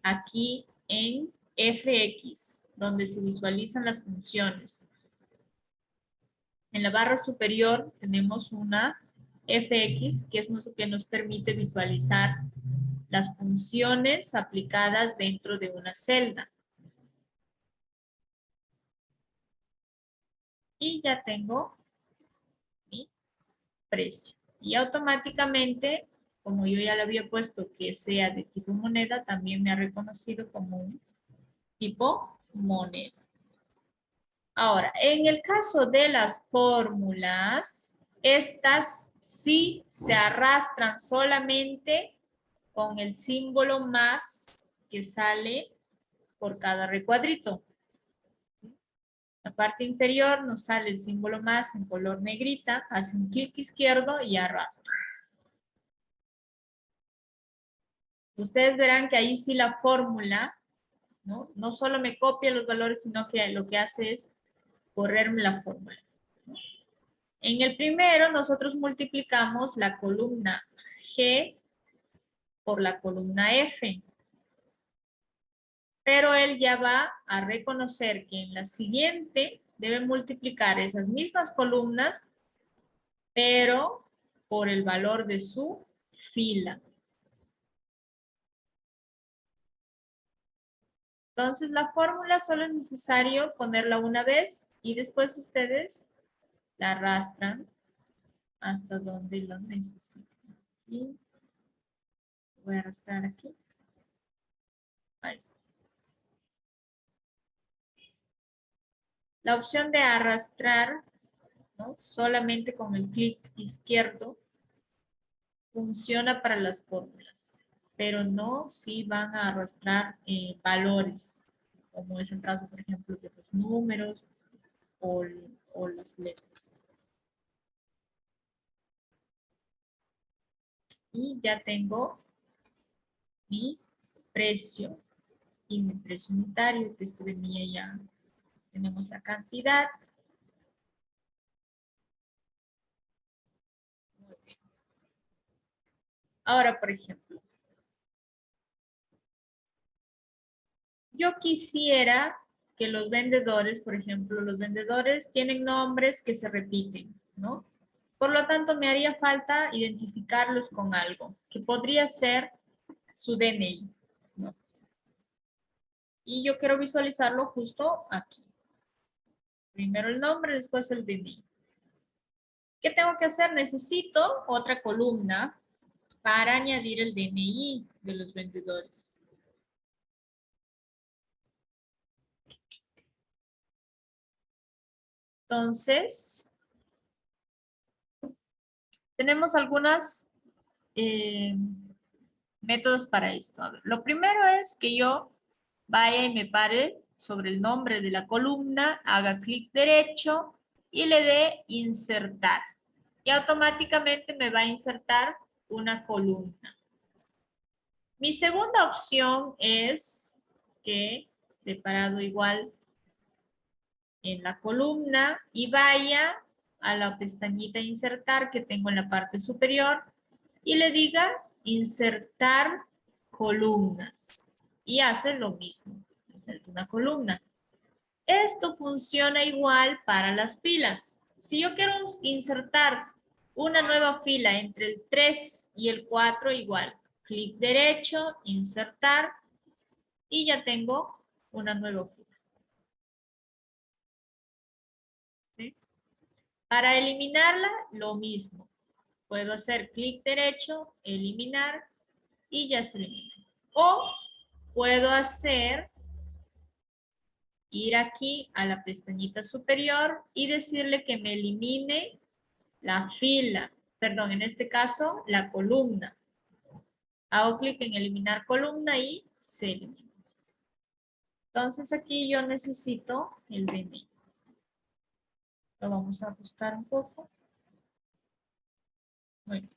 aquí en FX, donde se visualizan las funciones. En la barra superior tenemos una FX, que es lo que nos permite visualizar las funciones aplicadas dentro de una celda. Y ya tengo mi precio. Y automáticamente, como yo ya le había puesto que sea de tipo moneda, también me ha reconocido como un tipo moneda. Ahora, en el caso de las fórmulas, estas sí se arrastran solamente con el símbolo más que sale por cada recuadrito. La parte inferior nos sale el símbolo más en color negrita, hace un clic izquierdo y arrastra. Ustedes verán que ahí sí la fórmula, no solo me copia los valores, sino que lo que hace es correrme la fórmula. En el primero, nosotros multiplicamos la columna G por la columna F. Pero él ya va a reconocer que en la siguiente debe multiplicar esas mismas columnas, pero por el valor de su fila. Entonces, la fórmula solo es necesario ponerla una vez y después ustedes la arrastran hasta donde lo necesiten. Y voy a arrastrar aquí. Ahí está. La opción de arrastrar, ¿no?, solamente con el clic izquierdo, funciona para las fórmulas, pero no si van a arrastrar valores, como es el caso, por ejemplo, de los números o las letras. Y ya tengo mi precio y mi precio unitario, que esto venía ya. Tenemos la cantidad. Muy bien. Ahora, por ejemplo, yo quisiera que los vendedores, por ejemplo, los vendedores tienen nombres que se repiten, ¿no? Por lo tanto, me haría falta identificarlos con algo, que podría ser su DNI, ¿no? Y yo quiero visualizarlo justo aquí. Primero el nombre, después el DNI. ¿Qué tengo que hacer? Necesito otra columna para añadir el DNI de los vendedores. Entonces, tenemos algunos métodos para esto. A ver, lo primero es que yo vaya y me pare sobre el nombre de la columna, haga clic derecho y le dé insertar. Y automáticamente me va a insertar una columna. Mi segunda opción es que esté parado igual en la columna y vaya a la pestañita insertar que tengo en la parte superior y le diga insertar columnas y hace lo mismo, inserta una columna. Esto funciona igual para las filas. Si yo quiero insertar una nueva fila entre el 3 y el 4, igual, clic derecho, insertar y ya tengo una nueva fila. ¿Sí? Para eliminarla, lo mismo. Puedo hacer clic derecho, eliminar y ya se elimina. O puedo ir aquí a la pestañita superior y decirle que me elimine la fila, perdón, en este caso, la columna. Hago clic en eliminar columna y se elimina. Entonces aquí yo necesito el DNI. Lo vamos a buscar un poco. Bueno,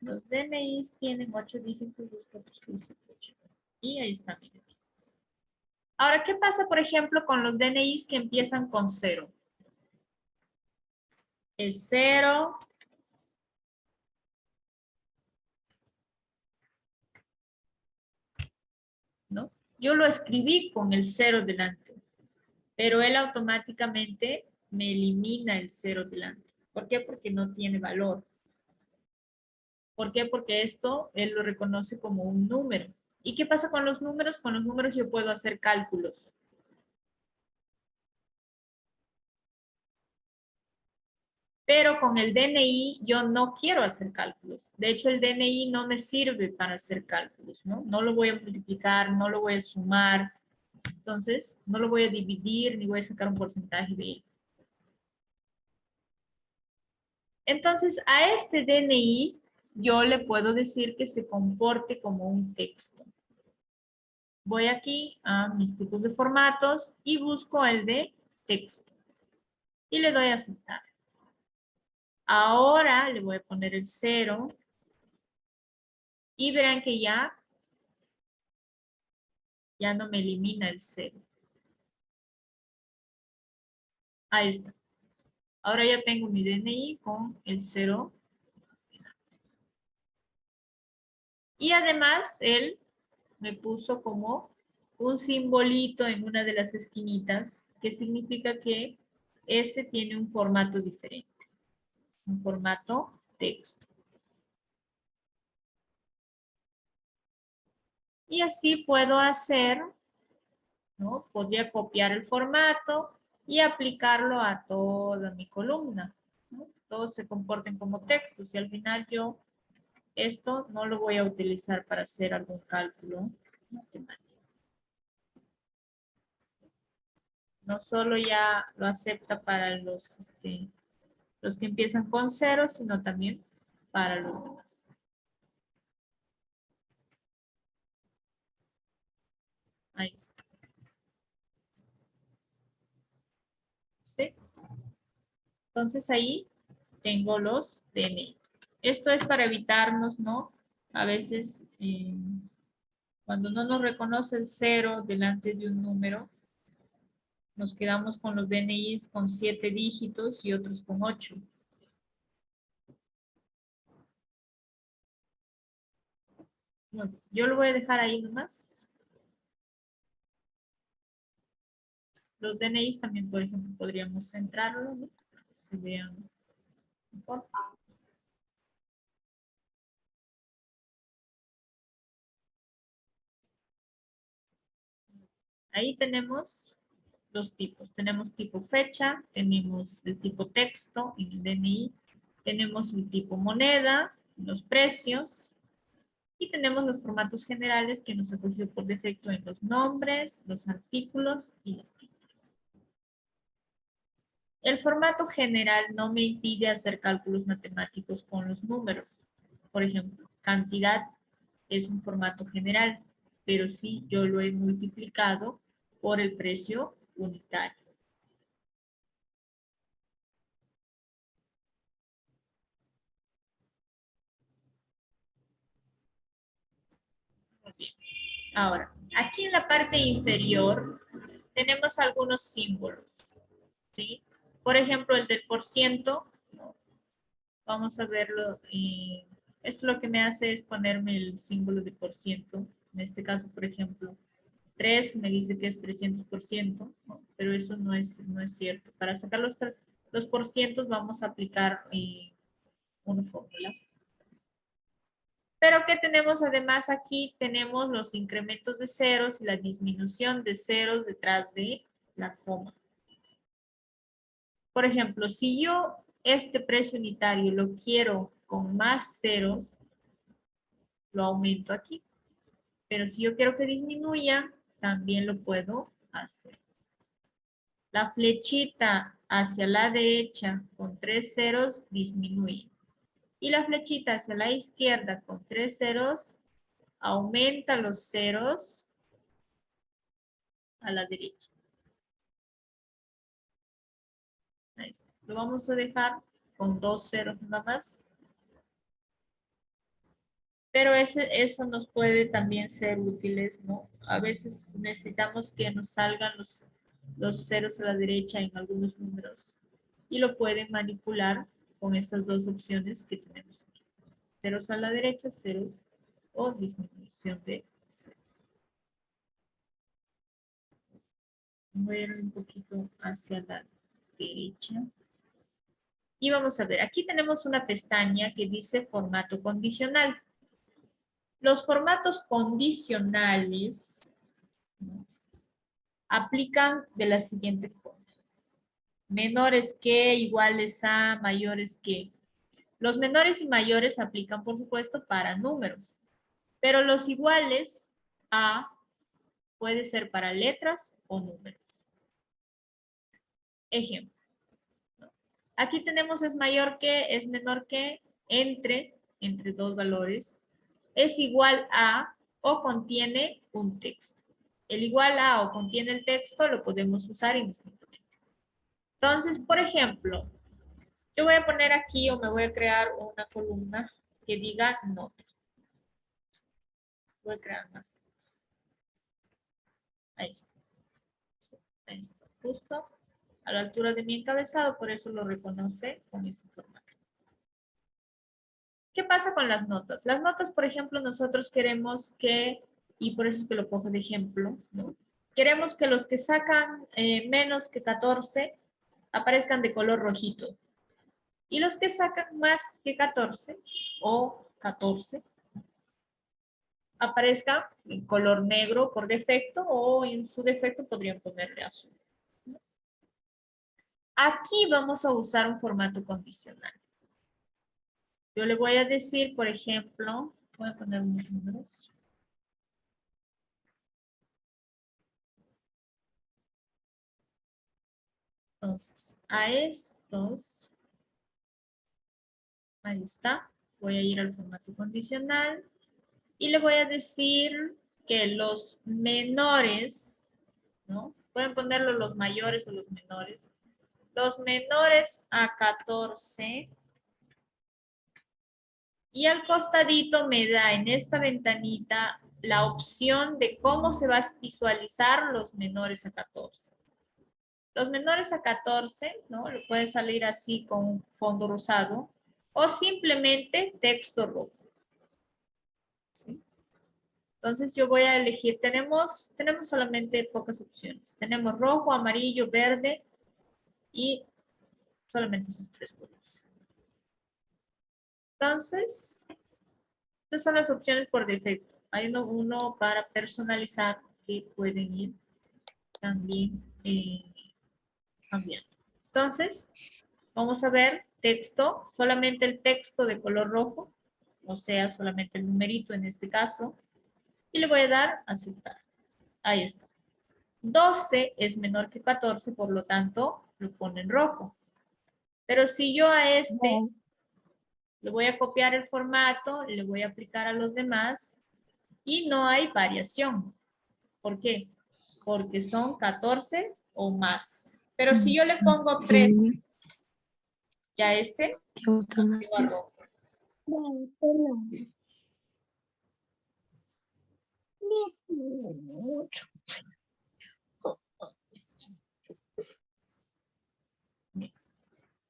los DNIs tienen 8 dígitos, 2, 4, 6, 7, 8. Y ahí está mi DNI. Ahora, ¿qué pasa, por ejemplo, con los DNIs que empiezan con 0? Es 0. ¿No? Yo lo escribí con el 0 delante, pero él automáticamente me elimina el 0 delante. ¿Por qué? Porque no tiene valor. ¿Por qué? Porque esto él lo reconoce como un número. ¿Y qué pasa con los números? Con los números yo puedo hacer cálculos. Pero con el DNI yo no quiero hacer cálculos. De hecho, el DNI no me sirve para hacer cálculos, ¿no? No lo voy a multiplicar, no lo voy a sumar. Entonces, no lo voy a dividir ni voy a sacar un porcentaje de él. Entonces, a este DNI yo le puedo decir que se comporte como un texto. Voy aquí a mis tipos de formatos y busco el de texto. Y le doy a aceptar. Ahora le voy a poner el 0. Y verán que ya no me elimina el 0. Ahí está. Ahora ya tengo mi DNI con el 0. Y además él me puso como un simbolito en una de las esquinitas que significa que ese tiene un formato diferente. Un formato texto. Y así puedo hacer, ¿no? Podría copiar el formato y aplicarlo a toda mi columna, ¿no? Todos se comporten como textos y al final yo esto no lo voy a utilizar para hacer algún cálculo matemático. No solo ya lo acepta para los que empiezan con 0, sino también para los demás. Ahí está. ¿Sí? Entonces ahí tengo los DNI. Esto es para evitarnos, ¿no? A veces, cuando no nos reconoce el 0 delante de un número, nos quedamos con los DNIs con 7 dígitos y otros con 8. Bueno, yo lo voy a dejar ahí nomás. Los DNIs también, por ejemplo, podríamos centrarlos, ¿no? Para que se vean mejor. Ahí tenemos los tipos. Tenemos tipo fecha, tenemos el tipo texto en el DNI, tenemos el tipo moneda, los precios, y tenemos los formatos generales que nos ha cogido por defecto en los nombres, los artículos y las citas. El formato general no me impide hacer cálculos matemáticos con los números. Por ejemplo, cantidad es un formato general, pero sí yo lo he multiplicado por el precio unitario. Muy bien. Ahora, aquí en la parte inferior tenemos algunos símbolos, ¿sí? Por ejemplo, el del por ciento, ¿no? Vamos a verlo. Esto lo que me hace es ponerme el símbolo de por ciento. En este caso, por ejemplo, 3 me dice que es 300%, ¿no? Pero eso no es cierto. Para sacar los porcientos vamos a aplicar una fórmula. Pero ¿qué tenemos además aquí? Tenemos los incrementos de ceros y la disminución de ceros detrás de la coma. Por ejemplo, si yo este precio unitario lo quiero con más ceros, lo aumento aquí. Pero si yo quiero que disminuya, también lo puedo hacer. La flechita hacia la derecha con 3 ceros disminuye. Y la flechita hacia la izquierda con 3 ceros aumenta los ceros a la derecha. Ahí está. Lo vamos a dejar con 2 ceros nada más. Pero eso nos puede también ser útiles, ¿no? A veces necesitamos que nos salgan los ceros a la derecha en algunos números. Y lo pueden manipular con estas dos opciones que tenemos aquí. Ceros a la derecha, ceros o disminución de ceros. Voy a ir un poquito hacia la derecha. Y vamos a ver, aquí tenemos una pestaña que dice formato condicional. Los formatos condicionales, ¿no?, aplican de la siguiente forma. Menores que, iguales a, mayores que. Los menores y mayores aplican, por supuesto, para números. Pero los iguales a puede ser para letras o números. Ejemplo. Aquí tenemos es mayor que, es menor que, entre dos valores, es igual a o contiene un texto. El igual a o contiene el texto lo podemos usar indistintamente. Entonces, por ejemplo, yo voy a poner aquí o me voy a crear una columna que diga nota. Voy a crear más. Ahí está. Ahí está. Justo a la altura de mi encabezado, por eso lo reconoce con ese formato. ¿Qué pasa con las notas? Las notas, por ejemplo, nosotros queremos que, y por eso es que lo pongo de ejemplo, ¿no? Queremos que los que sacan menos que 14 aparezcan de color rojito. Y los que sacan más que 14 o 14 aparezcan en color negro por defecto o en su defecto podrían ponerle azul. Aquí vamos a usar un formato condicional. Yo le voy a decir, por ejemplo, voy a poner unos números. Entonces, a estos, ahí está, voy a ir al formato condicional y le voy a decir que los menores, ¿no? Pueden ponerlo los mayores o los menores. Los menores a 14 y al costadito me da en esta ventanita la opción de cómo se va a visualizar los menores a 14. Los menores a 14, ¿no? Lo puede salir así con un fondo rosado o simplemente texto rojo. ¿Sí? Entonces yo voy a elegir, tenemos solamente pocas opciones. Tenemos rojo, amarillo, verde y solamente esos tres colores. Entonces, estas son las opciones por defecto. Hay uno para personalizar que pueden ir también cambiando. Entonces, vamos a ver texto, solamente el texto de color rojo, o sea, solamente el numerito en este caso, y le voy a dar a aceptar. Ahí está. 12 es menor que 14, por lo tanto, lo pone en rojo. Pero si yo a este le voy a copiar el formato, le voy a aplicar a los demás y no hay variación. ¿Por qué? Porque son 14 o más. Pero si yo le pongo 13, ya este, igual rojo.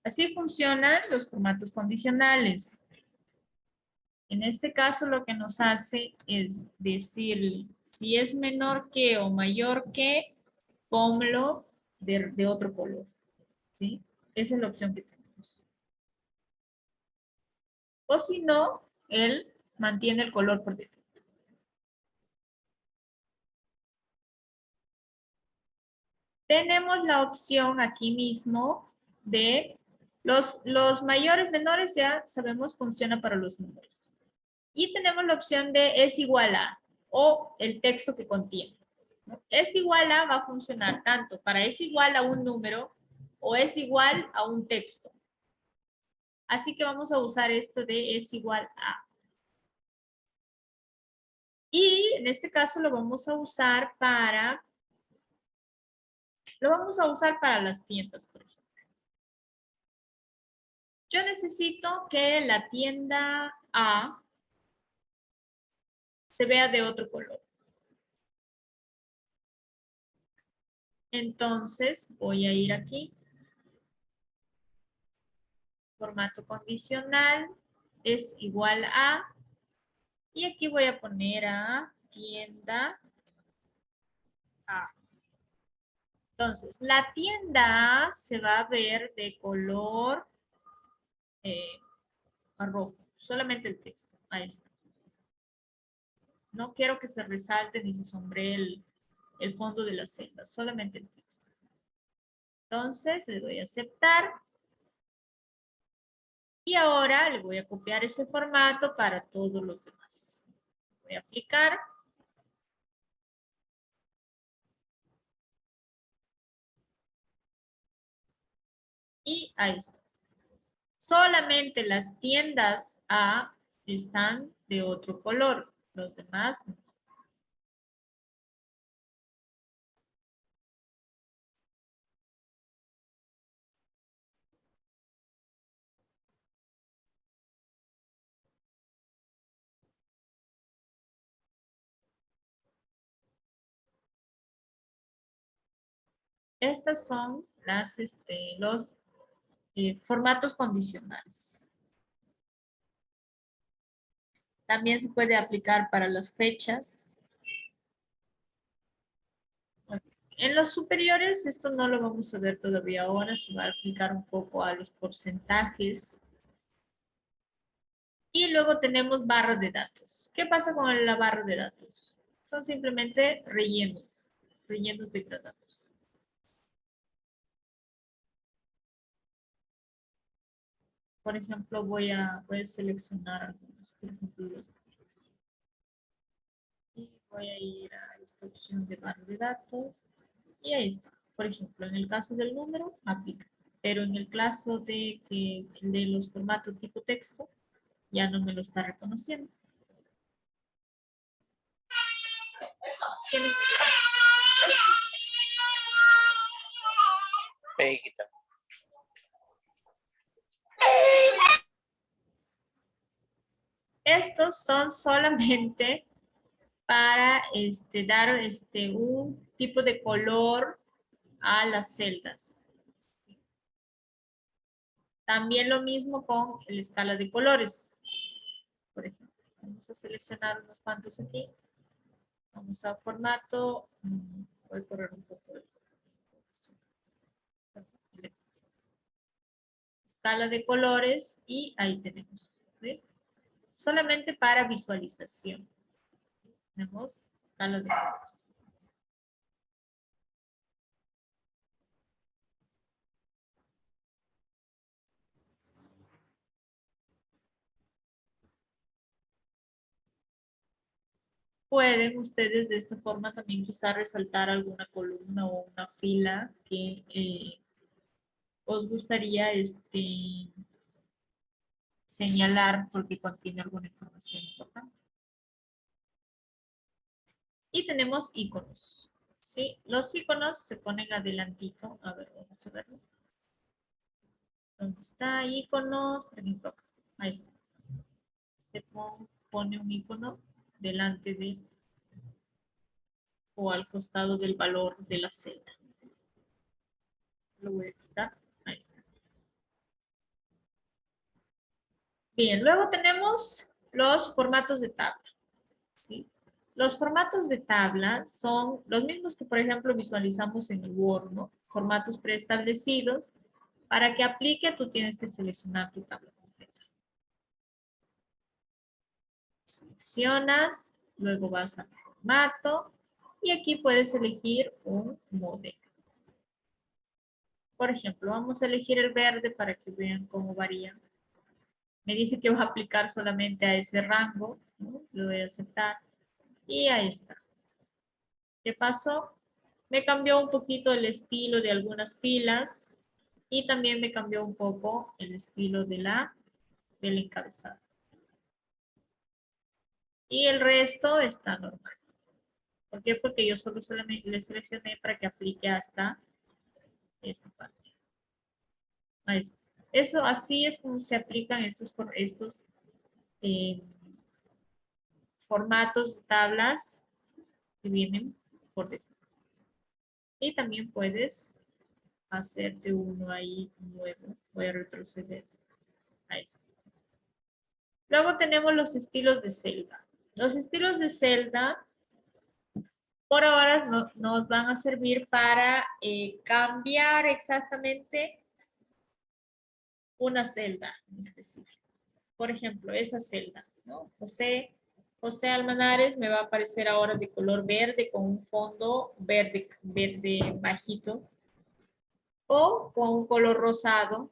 Así funcionan los formatos condicionales. En este caso lo que nos hace es decir si es menor que o mayor que, ponlo de otro color. ¿Sí? Esa es la opción que tenemos. O si no, él mantiene el color por defecto. Tenemos la opción aquí mismo de los mayores, menores, ya sabemos funciona para los números. Y tenemos la opción de es igual a o el texto que contiene. Es igual a va a funcionar tanto para es igual a un número o es igual a un texto. Así que vamos a usar esto de es igual a. Y en este caso lo vamos a usar para las tiendas, por ejemplo. Yo necesito que la tienda A se vea de otro color. Entonces voy a ir aquí. Formato condicional es igual a. Y aquí voy a poner a tienda A. Entonces, la tienda A se va a ver de color rojo. Solamente el texto. Ahí está. No quiero que se resalte ni se sombree el fondo de la celda. Solamente el texto. Entonces, le doy a aceptar. Y ahora le voy a copiar ese formato para todos los demás. Voy a aplicar. Y ahí está. Solamente las tiendas A están de otro color. Los demás no. Estas son los formatos condicionales. También se puede aplicar para las fechas. En los superiores, esto no lo vamos a ver todavía ahora, se va a aplicar un poco a los porcentajes. Y luego tenemos barras de datos. ¿Qué pasa con la barra de datos? Son simplemente rellenos degradados. Por ejemplo, voy a seleccionar algunos, por ejemplo, los y voy a ir a esta opción de barra de datos y ahí está. Por ejemplo, en el caso del número, aplica. Pero en el caso de los formatos tipo texto, ya no me lo está reconociendo. Estos son solamente para dar un tipo de color a las celdas. También lo mismo con la escala de colores. Por ejemplo, vamos a seleccionar unos cuantos aquí. Vamos a formato. Voy a correr un poco de escala de colores y ahí tenemos. ¿Sí? Solamente para visualización. Tenemos escala de colores. Pueden ustedes de esta forma también quizá resaltar alguna columna o una fila que os gustaría señalar porque contiene alguna información importante. Y tenemos iconos. ¿Sí? Los iconos se ponen adelantito. A ver, vamos a verlo. ¿Dónde está? Iconos, por ejemplo, acá. Ahí está. Se pone un icono delante de o al costado del valor de la celda. Lo voy a quitar. Ahí está. Bien, luego tenemos los formatos de tabla. ¿Sí? Los formatos de tabla son los mismos que, por ejemplo, visualizamos en el Word, ¿no? Formatos preestablecidos. Para que aplique, tú tienes que seleccionar tu tabla completa. Seleccionas, luego vas a formato y aquí puedes elegir un modelo. Por ejemplo, vamos a elegir el verde para que vean cómo varía. Me dice que va a aplicar solamente a ese rango, ¿no? Lo voy a aceptar y ahí está. ¿Qué pasó? Me cambió un poquito el estilo de algunas filas y también me cambió un poco el estilo del encabezado. Y el resto está normal. ¿Por qué? Porque yo solo le seleccioné para que aplique hasta esta parte. Ahí está. Eso así es como se aplican estos formatos de tablas que vienen por defecto. Y también puedes hacerte uno ahí nuevo. Voy a retroceder. Ahí está. Luego tenemos los estilos de celda. Los estilos de celda por ahora nos van a servir para cambiar exactamente una celda en específico. Por ejemplo, esa celda, ¿no? José Almanares me va a aparecer ahora de color verde con un fondo verde bajito o con un color rosado.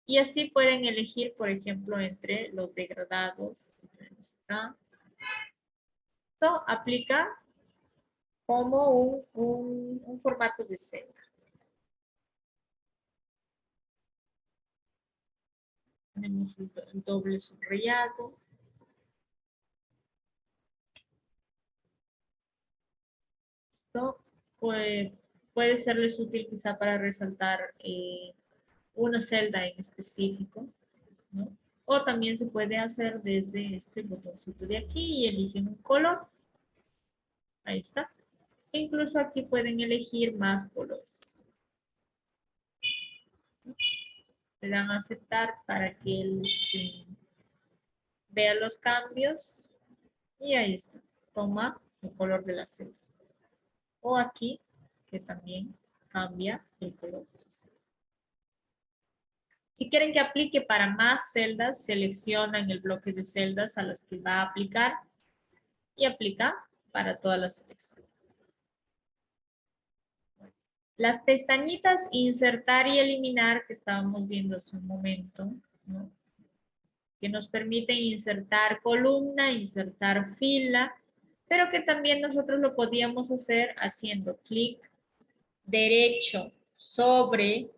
Y así pueden elegir, por ejemplo, entre los degradados. Esto aplica como un formato de celda. Tenemos el doble subrayado. Esto puede serles útil quizá para resaltar una celda en específico, ¿no? O también se puede hacer desde este botoncito de aquí y eligen un color. Ahí está. Incluso aquí pueden elegir más colores. Le dan a aceptar para que él vea los cambios. Y ahí está. Toma el color de la celda. O aquí, que también cambia el color de la celda. Si quieren que aplique para más celdas, seleccionan el bloque de celdas a las que va a aplicar y aplica para todas las selecciones. Las pestañitas insertar y eliminar que estábamos viendo hace un momento, ¿no? Que nos permiten insertar columna, insertar fila, pero que también nosotros lo podíamos hacer haciendo clic derecho sobre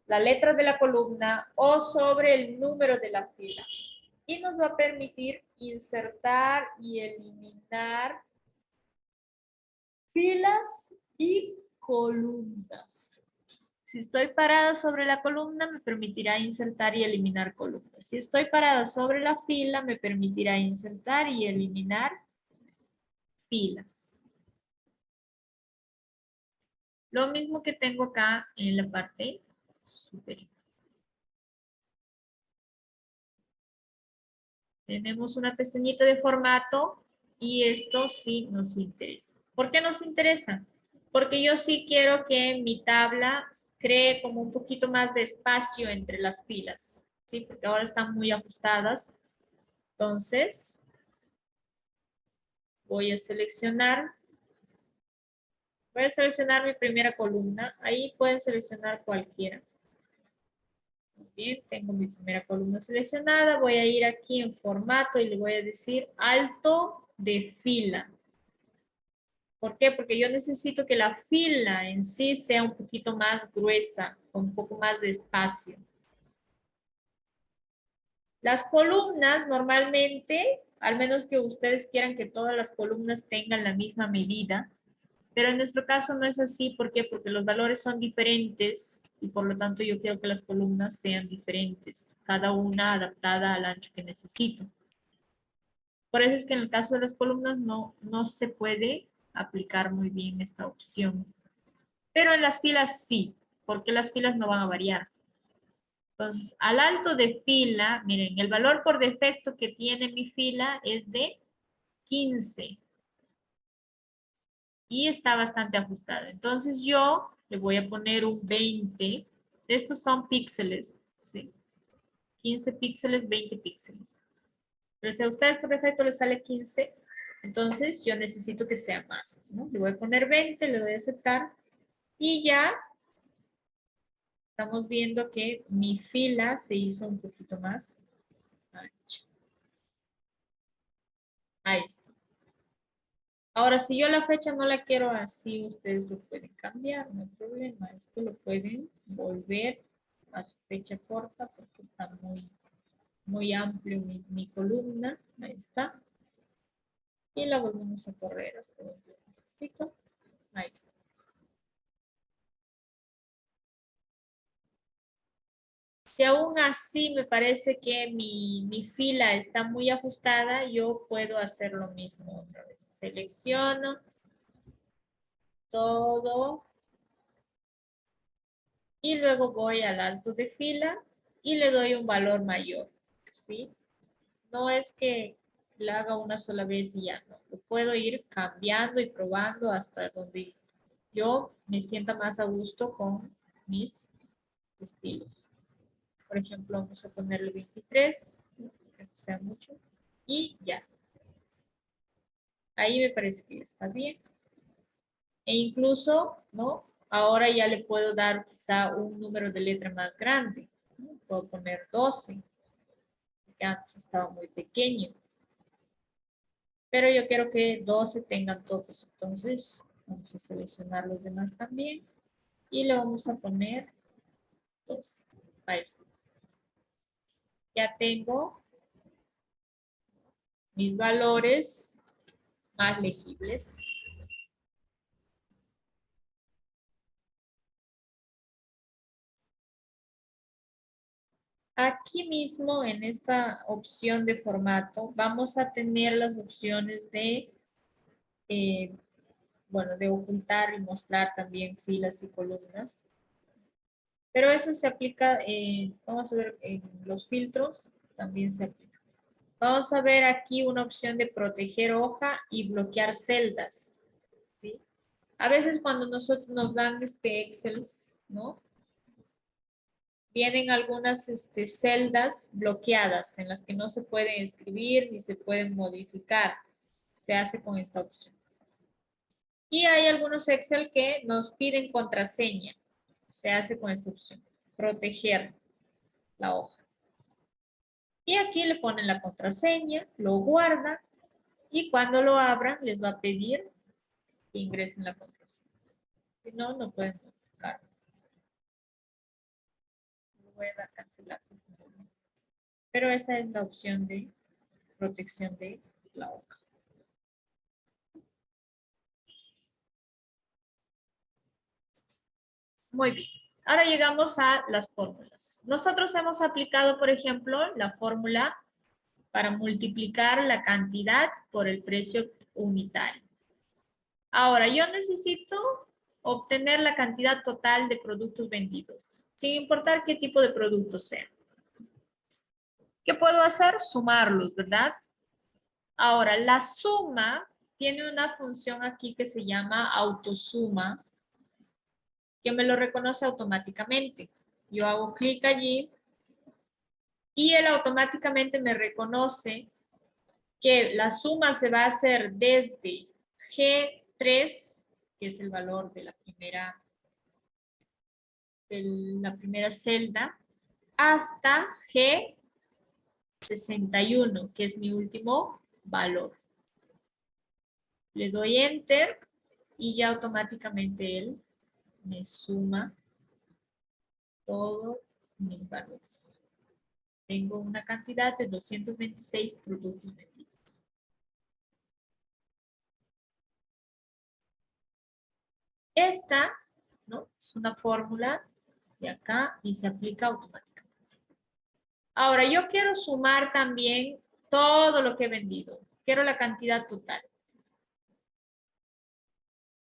la letra de la columna o sobre el número de la fila. Y nos va a permitir insertar y eliminar filas y columnas. Si estoy parada sobre la columna, me permitirá insertar y eliminar columnas. Si estoy parada sobre la fila, me permitirá insertar y eliminar filas. Lo mismo que tengo acá en la parte superior. Tenemos una pestañita de formato Y esto sí nos interesa. ¿Por qué nos interesa? Porque yo sí quiero que mi tabla cree como un poquito más de espacio entre las filas, ¿sí? Porque ahora están muy ajustadas. Entonces, voy a seleccionar mi primera columna. Ahí pueden seleccionar cualquiera. Muy bien, tengo mi primera columna seleccionada. Voy a ir aquí en formato y le voy a decir alto de fila. ¿Por qué? Porque yo necesito que la fila en sí sea un poquito más gruesa, con un poco más de espacio. Las columnas normalmente, al menos que ustedes quieran que todas las columnas tengan la misma medida, pero en nuestro caso no es así. ¿Por qué? Porque los valores son diferentes y por lo tanto yo quiero que las columnas sean diferentes, cada una adaptada al ancho que necesito. Por eso es que en el caso de las columnas no se puede aplicar muy bien esta opción. Pero en las filas sí, porque las filas no van a variar. Entonces, al alto de fila, miren, el valor por defecto que tiene mi fila es de 15. Y está bastante ajustado. Entonces yo le voy a poner un 20. Estos son píxeles, ¿sí? 15 píxeles, 20 píxeles. Pero si a ustedes por defecto les sale 15, entonces yo necesito que sea más, ¿no? Le voy a poner 20, le voy a aceptar. Y ya estamos viendo que mi fila se hizo un poquito más ancha. Ahí está. Ahora, si yo la fecha no la quiero así, ustedes lo pueden cambiar, no hay problema. Esto lo pueden volver a su fecha corta porque está muy amplio mi columna. Ahí está. Y la volvemos a correr hasta donde yo necesito. Ahí está. Si aún así me parece que mi fila está muy ajustada, yo puedo hacer lo mismo otra vez. Selecciono todo y luego voy al alto de fila y le doy un valor mayor, ¿sí? No es que la haga una sola vez y ya no. Lo puedo ir cambiando y probando hasta donde yo me sienta más a gusto con mis estilos. Por ejemplo, vamos a ponerle 23, que no sea mucho, y ya. Ahí me parece que está bien. E incluso, ¿no? Ahora ya le puedo dar quizá un número de letra más grande, ¿no? Puedo poner 12, porque antes estaba muy pequeño. Pero yo quiero que 12 tengan todos, entonces vamos a seleccionar los demás también y le vamos a poner 12. Ahí está. Ya tengo mis valores más legibles. Aquí mismo en esta opción de formato vamos a tener las opciones de, bueno, de ocultar y mostrar también filas y columnas. Pero eso se aplica, vamos a ver en los filtros, también se aplica. Vamos a ver aquí una opción de proteger hoja y bloquear celdas, ¿sí? A veces cuando nosotros nos dan Excel, ¿no? Vienen algunas celdas bloqueadas en las que no se pueden escribir ni se pueden modificar. Se hace con esta opción. Y hay algunos Excel que nos piden contraseña. Se hace con esta opción. Proteger la hoja. Y aquí le ponen la contraseña, lo guardan y cuando lo abran les va a pedir que ingresen la contraseña. Si no, no pueden modificar. Voy a dar a cancelar. Pero esa es la opción de protección de la hoja. Muy bien. Ahora llegamos a las fórmulas. Nosotros hemos aplicado, por ejemplo, la fórmula para multiplicar la cantidad por el precio unitario. Ahora, yo necesito obtener la cantidad total de productos vendidos, sin importar qué tipo de productos sean. ¿Qué puedo hacer? Sumarlos, ¿verdad? Ahora, la suma tiene una función aquí que se llama autosuma, que me lo reconoce automáticamente. Yo hago clic allí y él automáticamente me reconoce que la suma se va a hacer desde G3, que es el valor de la primera celda, hasta G61, que es mi último valor. Le doy Enter y ya automáticamente él me suma todos mis valores. Tengo una cantidad de 226 productos vendidos. Esta, ¿no?, es una fórmula de acá y se aplica automáticamente. Ahora, yo quiero sumar también todo lo que he vendido. Quiero la cantidad total.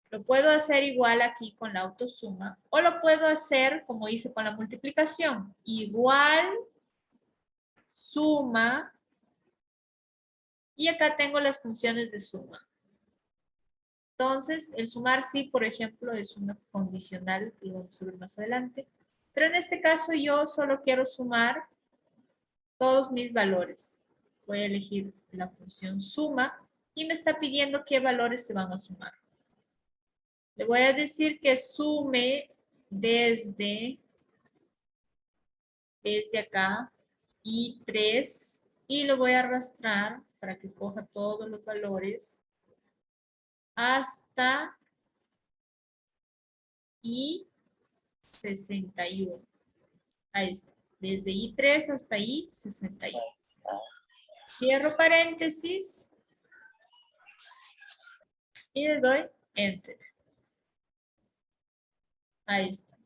Lo puedo hacer igual aquí con la autosuma o lo puedo hacer como hice con la multiplicación. Igual, suma, y acá tengo las funciones de suma. Entonces, el sumar sí, por ejemplo, es una condicional que lo vamos a ver más adelante. Pero en este caso yo solo quiero sumar todos mis valores. Voy a elegir la función suma y me está pidiendo qué valores se van a sumar. Le voy a decir que sume desde acá I3 y lo voy a arrastrar para que coja todos los valores hasta I61. Ahí está. Desde I3 hasta I61. Cierro paréntesis y le doy Enter. Ahí está.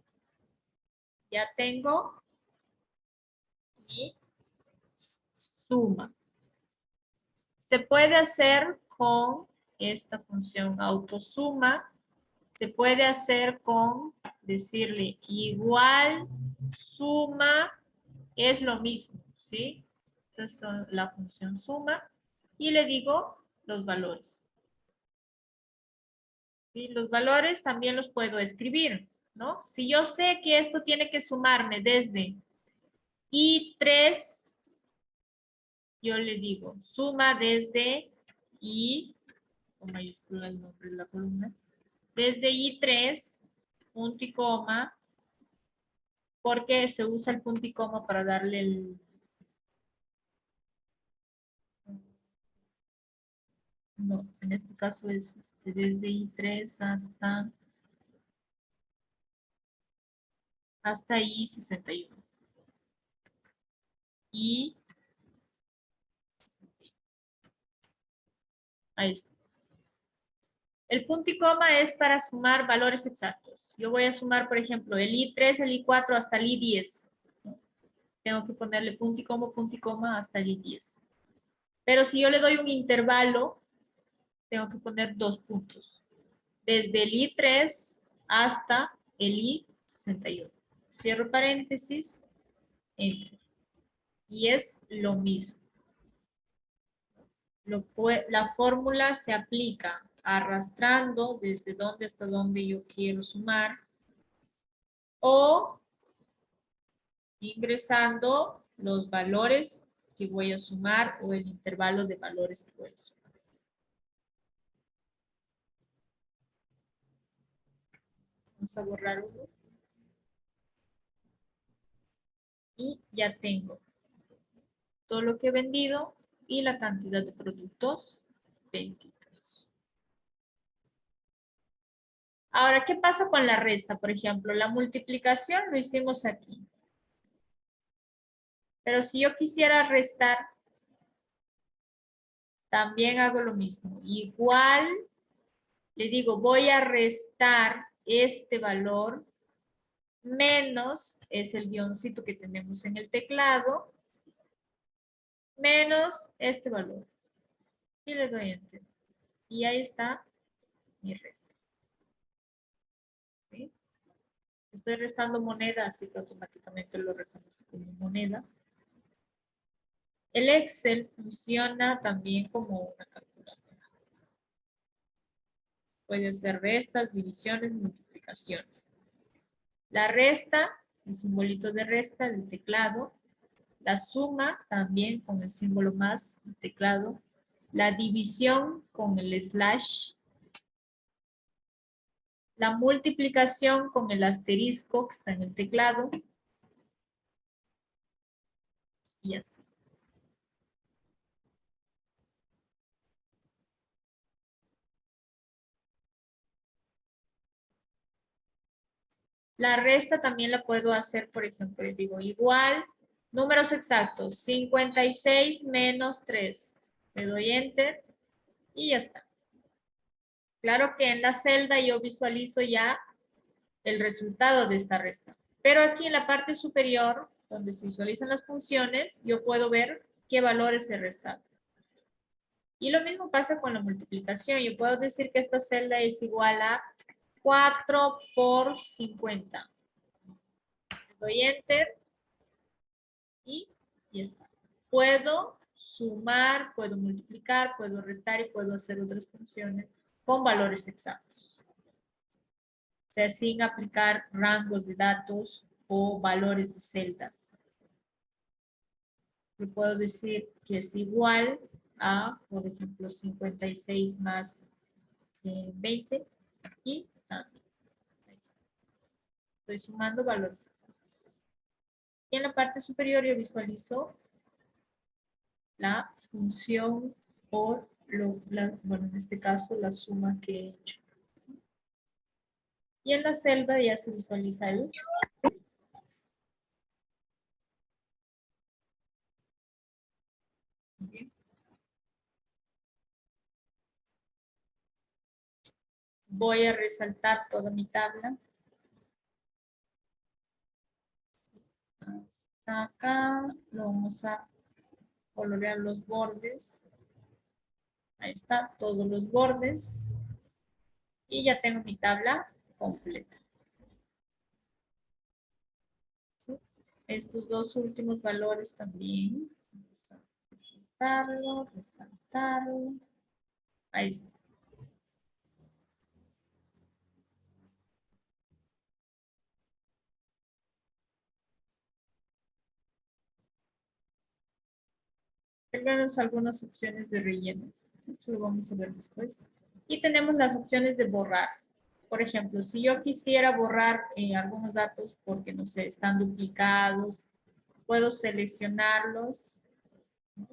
Ya tengo mi suma. Se puede hacer con esta función autosuma. Se puede hacer con decirle igual suma es lo mismo, ¿sí? Entonces son la función suma y le digo los valores. ¿Sí? Los valores también los puedo escribir, ¿no? Si yo sé que esto tiene que sumarme desde I3, yo le digo suma desde I, con mayúscula el nombre de la columna, desde I3, punto y coma, porque se usa el punto y coma para darle el... No, en este caso es desde I3 hasta I61. Y ahí está. El punto y coma es para sumar valores exactos. Yo voy a sumar, por ejemplo, el I3, el I4 hasta el I10. Tengo que ponerle punto y coma hasta el I10. Pero si yo le doy un intervalo, tengo que poner 2 puntos. Desde el I3 hasta el I61. Cierro paréntesis. Enter. Y es lo mismo. La fórmula se aplica arrastrando desde donde hasta donde yo quiero sumar o ingresando los valores que voy a sumar o el intervalo de valores que voy a sumar. Vamos a borrar uno. Y ya tengo todo lo que he vendido y la cantidad de productos vendidos. Ahora, ¿qué pasa con la resta? Por ejemplo, la multiplicación lo hicimos aquí. Pero si yo quisiera restar, también hago lo mismo. Igual, le digo, voy a restar este valor menos, es el guioncito que tenemos en el teclado, menos este valor. Y le doy Enter. Y ahí está mi resta. ¿Sí? Estoy restando moneda, así que automáticamente lo reconoce como moneda. El Excel funciona también como una calculadora. Puede hacer restas, divisiones, multiplicaciones. La resta, el simbolito de resta del teclado. La suma también con el símbolo más del teclado. La división con el slash. La multiplicación con el asterisco que está en el teclado. Y así. La resta también la puedo hacer, por ejemplo, yo digo igual, números exactos, 56 menos 3. Le doy Enter y ya está. Claro que en la celda yo visualizo ya el resultado de esta resta. Pero aquí en la parte superior, donde se visualizan las funciones, yo puedo ver qué valores he restado. Y lo mismo pasa con la multiplicación. Yo puedo decir que esta celda es igual a 4 por 50. Doy Enter y ya está. Puedo sumar, puedo multiplicar, puedo restar y puedo hacer otras funciones con valores exactos. O sea, sin aplicar rangos de datos o valores de celdas. Yo puedo decir que es igual a, por ejemplo, 56 más 20 y también. Ahí está. Estoy sumando valores exactos. Y en la parte superior yo visualizo la función por, bueno, en este caso, la suma que he hecho. Y en la celda ya se visualiza el... Bien. Voy a resaltar toda mi tabla. Hasta acá lo vamos a colorear los bordes. Ahí está, todos los bordes. Y ya tengo mi tabla completa. ¿Sí? Estos dos últimos valores también. Resaltarlo, resaltarlo. Ahí está. Tenemos algunas opciones de relleno. Eso lo vamos a ver después. Y tenemos las opciones de borrar. Por ejemplo, si yo quisiera borrar algunos datos porque, no sé, están duplicados, puedo seleccionarlos, ¿no?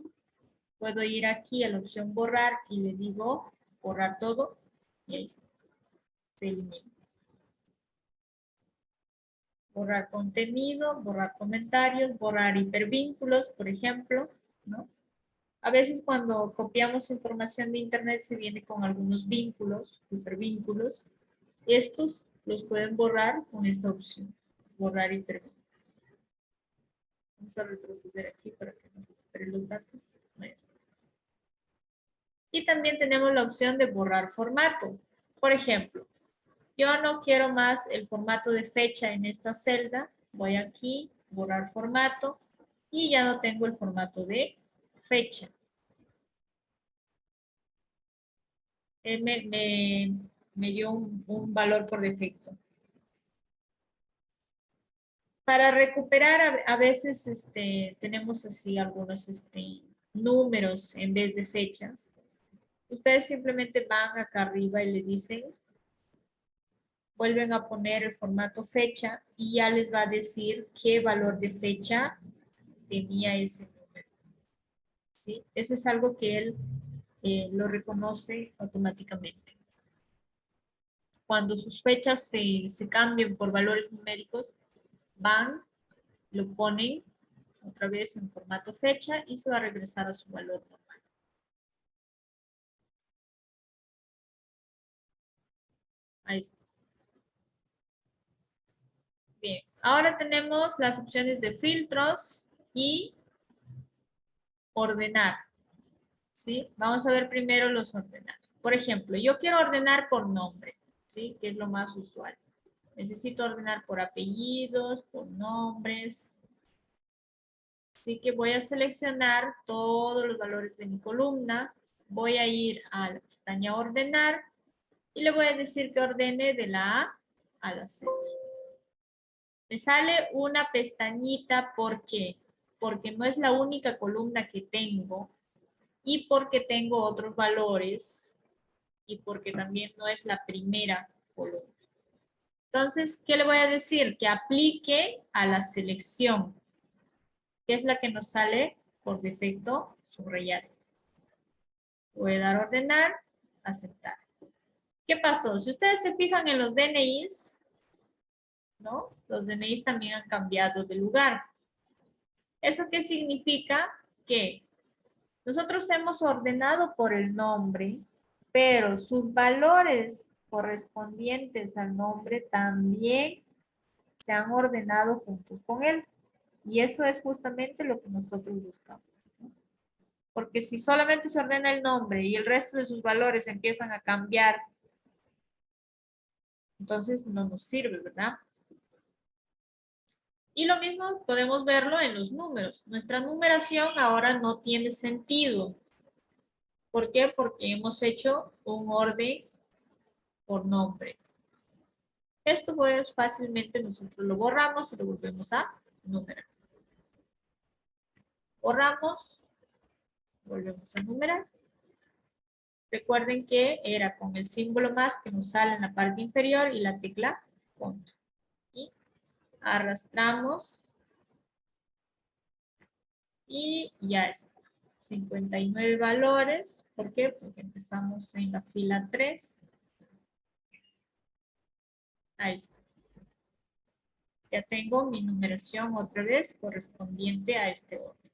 Puedo ir aquí a la opción borrar y le digo borrar todo y ahí está. Se elimina. Borrar contenido, borrar comentarios, borrar hipervínculos, por ejemplo, ¿no? A veces cuando copiamos información de internet se viene con algunos vínculos, hipervínculos. Estos los pueden borrar con esta opción, borrar hipervínculos. Vamos a retroceder aquí para que no recupere los datos. Ahí está. Y también tenemos la opción de borrar formato. Por ejemplo, yo no quiero más el formato de fecha en esta celda. Voy aquí, borrar formato y ya no tengo el formato de fecha. Él me dio un valor por defecto. Para recuperar, a veces tenemos así algunos números en vez de fechas. Ustedes simplemente van acá arriba y le dicen, vuelven a poner el formato fecha y ya les va a decir qué valor de fecha tenía ese número. ¿Sí? Eso es algo que él lo reconoce automáticamente. Cuando sus fechas se cambien por valores numéricos, van, lo ponen otra vez en formato fecha y se va a regresar a su valor normal. Ahí está. Bien, ahora tenemos las opciones de filtros y ordenar. ¿Sí? Vamos a ver primero los ordenar. Por ejemplo, yo quiero ordenar por nombre, ¿sí? Que es lo más usual. Necesito ordenar por apellidos, por nombres. Así que voy a seleccionar todos los valores de mi columna. Voy a ir a la pestaña ordenar y le voy a decir que ordene de la A a la Z. Me sale una pestañita, ¿por qué? Porque no es la única columna que tengo y porque tengo otros valores y porque también no es la primera columna. Entonces, ¿qué le voy a decir? Que aplique a la selección, que es la que nos sale por defecto subrayada. Voy a dar a ordenar, aceptar. ¿Qué pasó? Si ustedes se fijan en los DNIs, ¿no? Los DNIs también han cambiado de lugar. ¿Eso qué significa? Que nosotros hemos ordenado por el nombre, pero sus valores correspondientes al nombre también se han ordenado junto con él. Y eso es justamente lo que nosotros buscamos, ¿no? Porque si solamente se ordena el nombre y el resto de sus valores empiezan a cambiar, entonces no nos sirve, ¿verdad? Y lo mismo podemos verlo en los números. Nuestra numeración ahora no tiene sentido. ¿Por qué? Porque hemos hecho un orden por nombre. Esto pues fácilmente nosotros lo borramos y lo volvemos a numerar. Borramos, volvemos a numerar. Recuerden que era con el símbolo más que nos sale en la parte inferior y la tecla control. Y arrastramos y ya está. 59 valores. ¿Por qué? Porque empezamos en la fila 3. Ahí está. Ya tengo mi numeración otra vez correspondiente a este orden.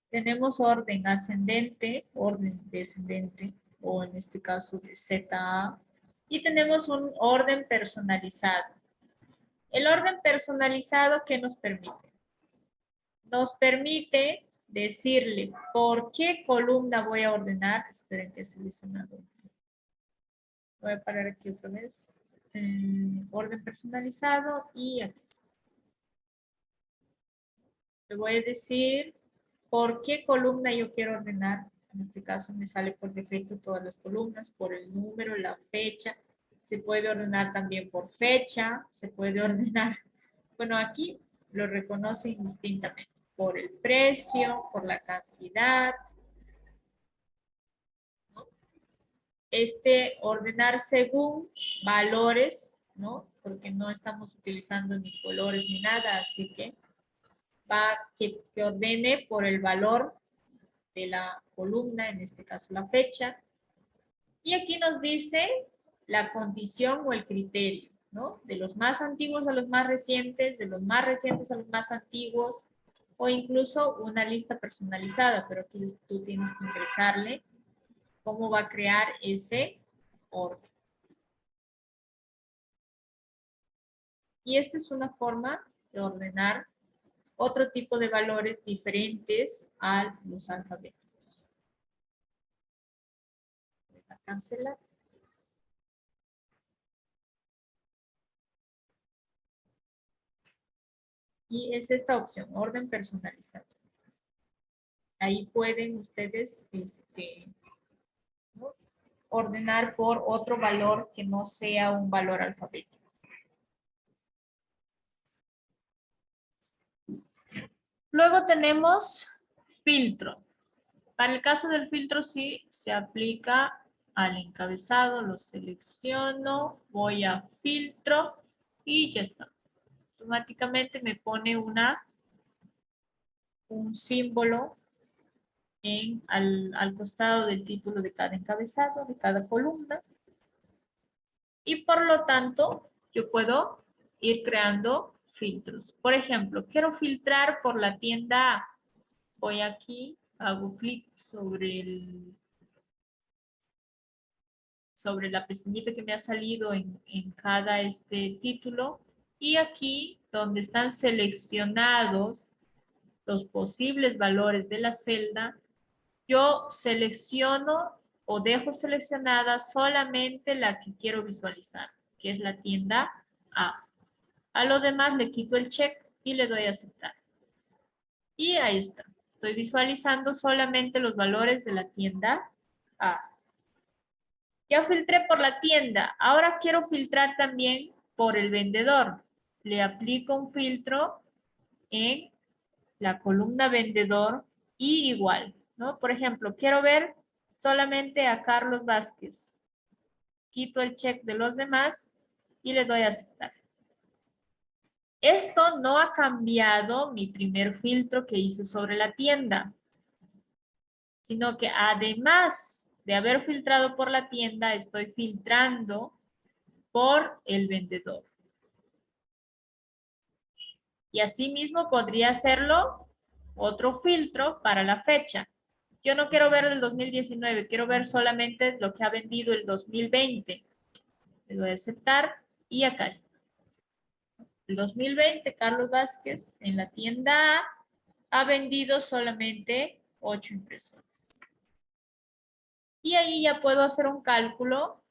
Tenemos orden ascendente, orden descendente, o en este caso de ZA. Y tenemos un orden personalizado. El orden personalizado, ¿qué nos permite? Nos permite decirle por qué columna voy a ordenar. Esperen que he seleccionado. Voy a parar aquí otra vez. Orden personalizado y aquí está. Le voy a decir por qué columna yo quiero ordenar. En este caso me sale por defecto todas las columnas, por el número, la fecha. Se puede ordenar también por fecha, se puede ordenar. Bueno, aquí lo reconoce indistintamente. Por el precio, por la cantidad, ¿no? Ordenar según valores, ¿no? Porque no estamos utilizando ni colores ni nada, así que va que ordene por el valor de la columna, en este caso la fecha. Y aquí nos dice la condición o el criterio, ¿no? De los más antiguos a los más recientes, de los más recientes a los más antiguos, o incluso una lista personalizada, pero aquí tú tienes que ingresarle cómo va a crear ese orden. Y esta es una forma de ordenar otro tipo de valores diferentes a los alfabéticos. Voy a cancelar. Y es esta opción, orden personalizado. Ahí pueden ustedes ¿no? ordenar por otro valor que no sea un valor alfabético. Luego tenemos filtro. Para el caso del filtro sí se aplica al encabezado, lo selecciono, voy a filtro y ya está. Automáticamente me pone un símbolo al costado del título de cada encabezado, de cada columna. Y por lo tanto, yo puedo ir creando filtros. Por ejemplo, quiero filtrar por la tienda A. Voy aquí, hago clic sobre la pestañita que me ha salido en cada título. Y aquí, donde están seleccionados los posibles valores de la celda, yo selecciono o dejo seleccionada solamente la que quiero visualizar, que es la tienda A. A lo demás le quito el check y le doy a aceptar. Y ahí está. Estoy visualizando solamente los valores de la tienda A. Ya filtré por la tienda. Ahora quiero filtrar también por el vendedor. Le aplico un filtro en la columna vendedor y igual, ¿no? Por ejemplo, quiero ver solamente a Carlos Vázquez. Quito el check de los demás y le doy a aceptar. Esto no ha cambiado mi primer filtro que hice sobre la tienda, sino que además de haber filtrado por la tienda, estoy filtrando por el vendedor. Y asimismo podría hacerlo otro filtro para la fecha. Yo no quiero ver el 2019, quiero ver solamente lo que ha vendido el 2020. Le doy a aceptar y acá está. El 2020, Carlos Vázquez en la tienda A ha vendido solamente 8 impresoras. Y ahí ya puedo hacer un cálculo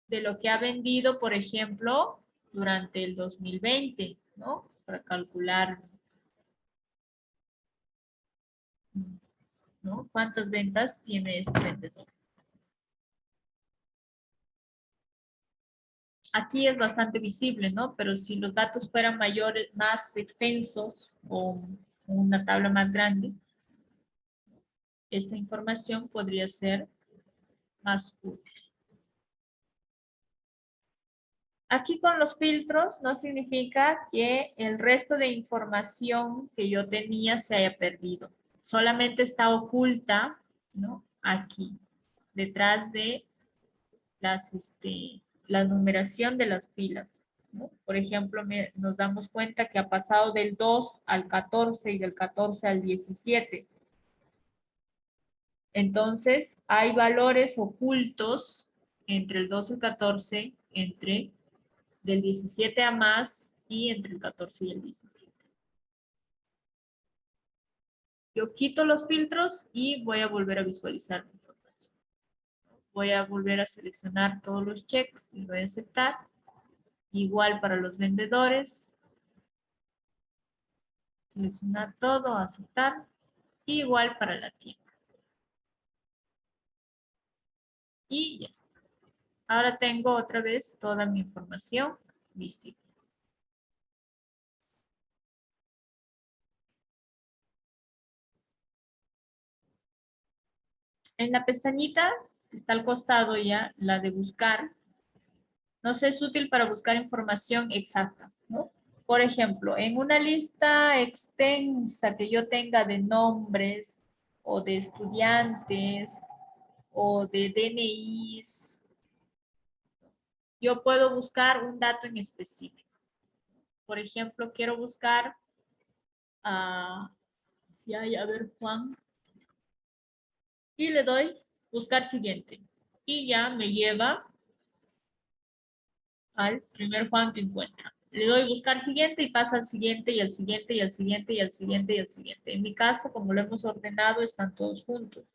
de lo que ha vendido, por ejemplo, durante el 2020, ¿no? Para calcular, ¿no? ¿Cuántas ventas tiene este vendedor? Aquí es bastante visible, ¿no? Pero si los datos fueran mayores, más extensos o una tabla más grande, esta información podría ser más útil. Aquí con los filtros no significa que el resto de información que yo tenía se haya perdido. Solamente está oculta, ¿no? Aquí, detrás de la numeración de las filas, ¿no? Por ejemplo, nos damos cuenta que ha pasado del 2 al 14 y del 14 al 17. Entonces, hay valores ocultos entre el 2 y el 14, entre del 17 a más y entre el 14 y el 17. Yo quito los filtros y voy a volver a visualizar mi información. Voy a volver a seleccionar todos los checks y voy a aceptar. Igual para los vendedores. Seleccionar todo, aceptar. Igual para la tienda. Y ya está. Ahora tengo otra vez toda mi información visible. En la pestañita que está al costado ya, la de buscar, nos es útil para buscar información exacta, ¿no? Por ejemplo, en una lista extensa que yo tenga de nombres o de estudiantes o de DNIs, yo puedo buscar un dato en específico. Por ejemplo, quiero buscar, si hay, a ver, Juan, y le doy buscar siguiente. Y ya me lleva al primer Juan que encuentra. Le doy buscar siguiente y pasa al siguiente y al siguiente y al siguiente y al siguiente y al siguiente. En mi caso, como lo hemos ordenado, están todos juntos.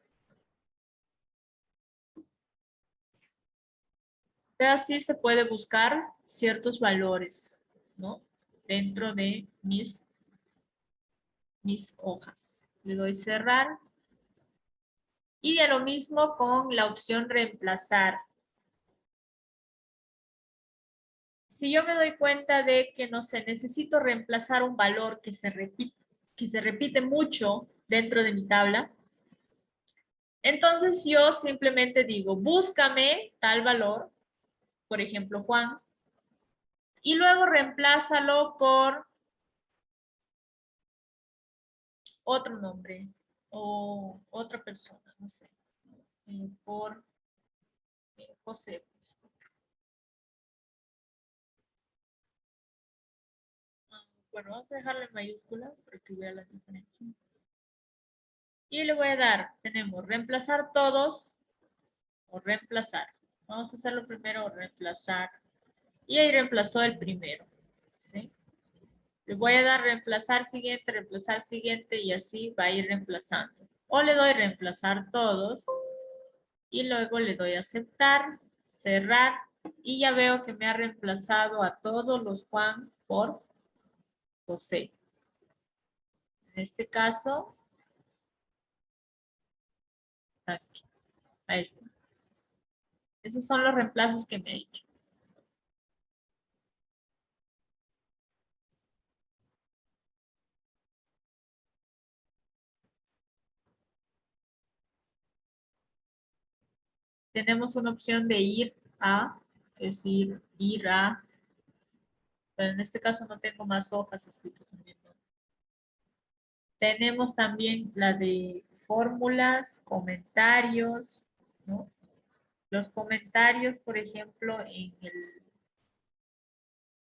Pero así se puede buscar ciertos valores, ¿no? Dentro de mis hojas. Le doy cerrar. Y de lo mismo con la opción reemplazar. Si yo me doy cuenta de que, no sé, necesito reemplazar un valor que se repite mucho dentro de mi tabla, entonces yo simplemente digo, búscame tal valor, por ejemplo, Juan, y luego reemplázalo por otro nombre o otra persona, no sé, por José. Bueno, vamos a dejarlo en mayúsculas para que vea la diferencia. Y le voy a dar, tenemos reemplazar todos o reemplazar. Vamos a hacerlo primero, reemplazar. Y ahí reemplazó el primero. ¿Sí? Le voy a dar reemplazar siguiente y así va a ir reemplazando. O le doy reemplazar todos y luego le doy aceptar, cerrar y ya veo que me ha reemplazado a todos los Juan por José. En este caso, está aquí. Ahí está. Esos son los reemplazos que me ha hecho. Tenemos una opción de ir a, es ir a, pero en este caso no tengo más hojas, así que también no. Tenemos también la de fórmulas, comentarios, ¿no? Los comentarios, por ejemplo, en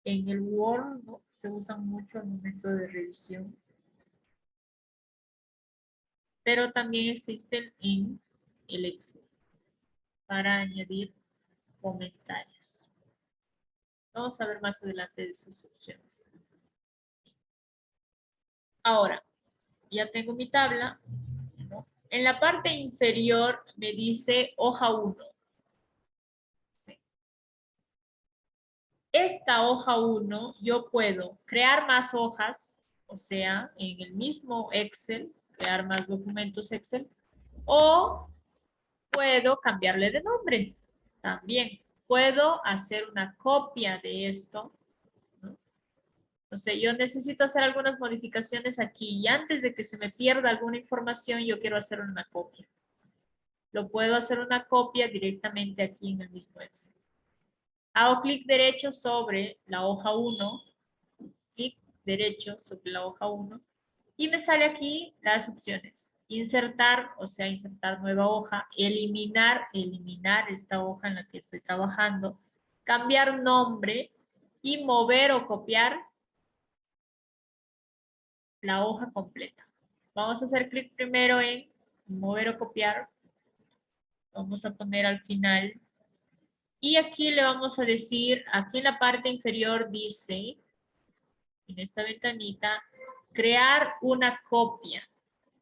el Word, ¿no? Se usan mucho al momento de revisión. Pero también existen en el Excel para añadir comentarios. Vamos a ver más adelante de esas opciones. Ahora, ya tengo mi tabla, ¿no? En la parte inferior me dice hoja 1. Esta hoja 1 yo puedo crear más hojas, o sea, en el mismo Excel, crear más documentos Excel, o puedo cambiarle de nombre. También puedo hacer una copia de esto, ¿no? O sea, yo necesito hacer algunas modificaciones aquí y antes de que se me pierda alguna información, yo quiero hacer una copia. Lo puedo hacer una copia directamente aquí en el mismo Excel. Hago clic derecho sobre la hoja 1, clic derecho sobre la hoja 1 y me sale aquí las opciones. Insertar, o sea, insertar nueva hoja, eliminar esta hoja en la que estoy trabajando, cambiar nombre y mover o copiar la hoja completa. Vamos a hacer clic primero en mover o copiar. Vamos a poner al final. Y aquí le vamos a decir, aquí en la parte inferior dice, en esta ventanita, crear una copia.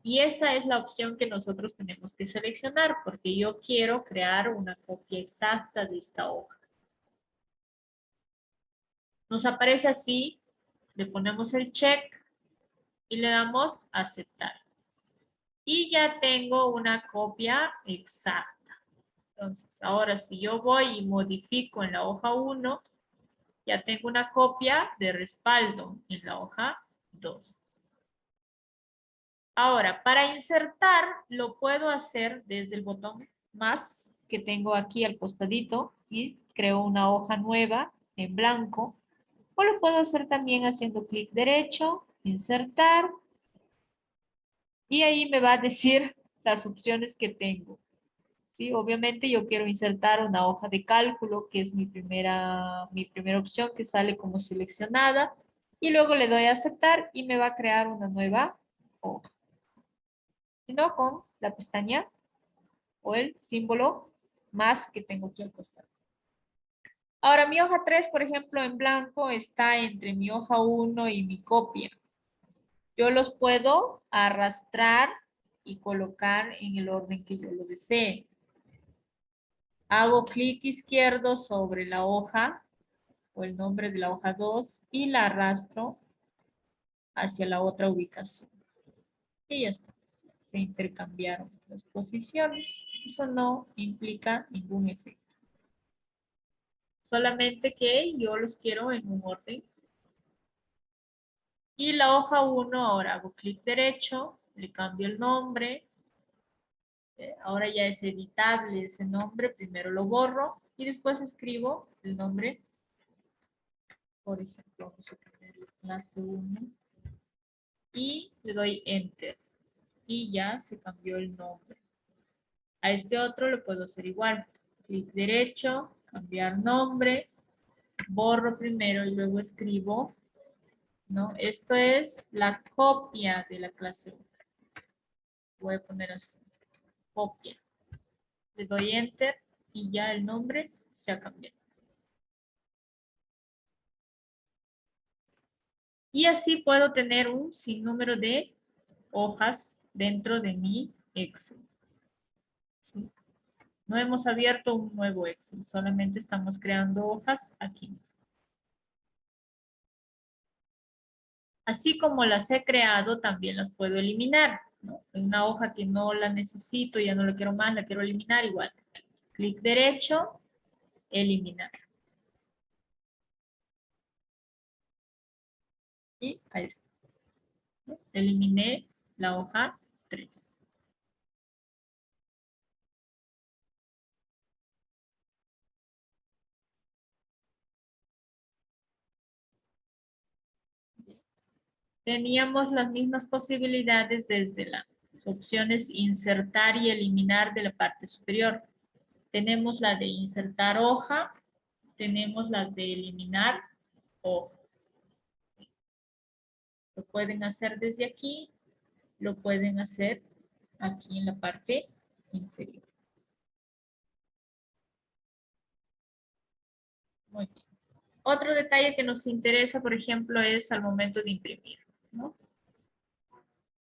Y esa es la opción que nosotros tenemos que seleccionar, porque yo quiero crear una copia exacta de esta hoja. Nos aparece así, le ponemos el check y le damos a aceptar. Y ya tengo una copia exacta. Entonces, ahora si yo voy y modifico en la hoja 1, ya tengo una copia de respaldo en la hoja 2. Ahora, para insertar, lo puedo hacer desde el botón más que tengo aquí al costadito y creo una hoja nueva en blanco. O lo puedo hacer también haciendo clic derecho, insertar. Y ahí me va a decir las opciones que tengo. ¿Sí? Obviamente yo quiero insertar una hoja de cálculo, que es mi primera opción que sale como seleccionada. Y luego le doy a aceptar y me va a crear una nueva hoja. Sino con la pestaña o el símbolo más que tengo aquí al costado. Ahora mi hoja 3, por ejemplo, en blanco está entre mi hoja 1 y mi copia. Yo los puedo arrastrar y colocar en el orden que yo lo desee. Hago clic izquierdo sobre la hoja o el nombre de la hoja 2 y la arrastro hacia la otra ubicación. Y ya está. Se intercambiaron las posiciones. Eso no implica ningún efecto. Solamente que yo los quiero en un orden. Y la hoja 1, ahora hago clic derecho, le cambio el nombre. Ahora ya es editable ese nombre. Primero lo borro y después escribo el nombre. Por ejemplo, vamos a poner clase 1. Y le doy Enter. Y ya se cambió el nombre. A este otro lo puedo hacer igual. Clic derecho, cambiar nombre, borro primero y luego escribo, ¿no? Esto es la copia de la clase 1. Voy a poner así, copia. Le doy Enter y ya el nombre se ha cambiado. Y así puedo tener un sinnúmero de hojas dentro de mi Excel. ¿Sí? No hemos abierto un nuevo Excel, solamente estamos creando hojas aquí mismo. Así como las he creado, también las puedo eliminar, ¿no? Una hoja que no la necesito, ya no la quiero más, la quiero eliminar, igual. Clic derecho, eliminar. Y ahí está. Eliminé la hoja 3. Teníamos las mismas posibilidades desde las opciones insertar y eliminar de la parte superior. Tenemos la de insertar hoja, tenemos las de eliminar hoja. Lo pueden hacer desde aquí, lo pueden hacer aquí en la parte inferior. Muy bien. Otro detalle que nos interesa, por ejemplo, es al momento de imprimir, ¿no?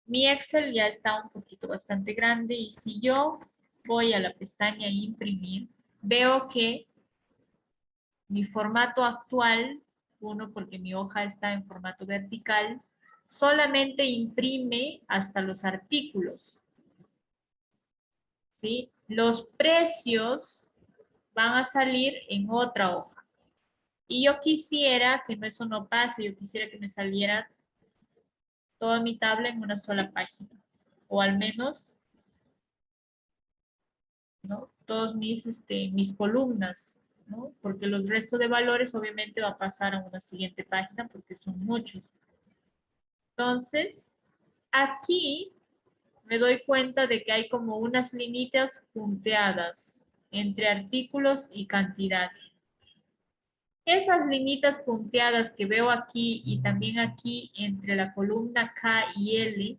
Mi Excel ya está un poquito bastante grande y si yo voy a la pestaña imprimir, veo que mi formato actual, uno porque mi hoja está en formato vertical, solamente imprime hasta los artículos. ¿Sí? Los precios van a salir en otra hoja. Y yo quisiera que eso no pase, yo quisiera que me saliera toda mi tabla en una sola página. O al menos, ¿no? Todos mis columnas, ¿no? Porque los restos de valores obviamente va a pasar a una siguiente página porque son muchos. Entonces, aquí me doy cuenta de que hay como unas líneas punteadas entre artículos y cantidad. Esas líneas punteadas que veo aquí y también aquí entre la columna K y L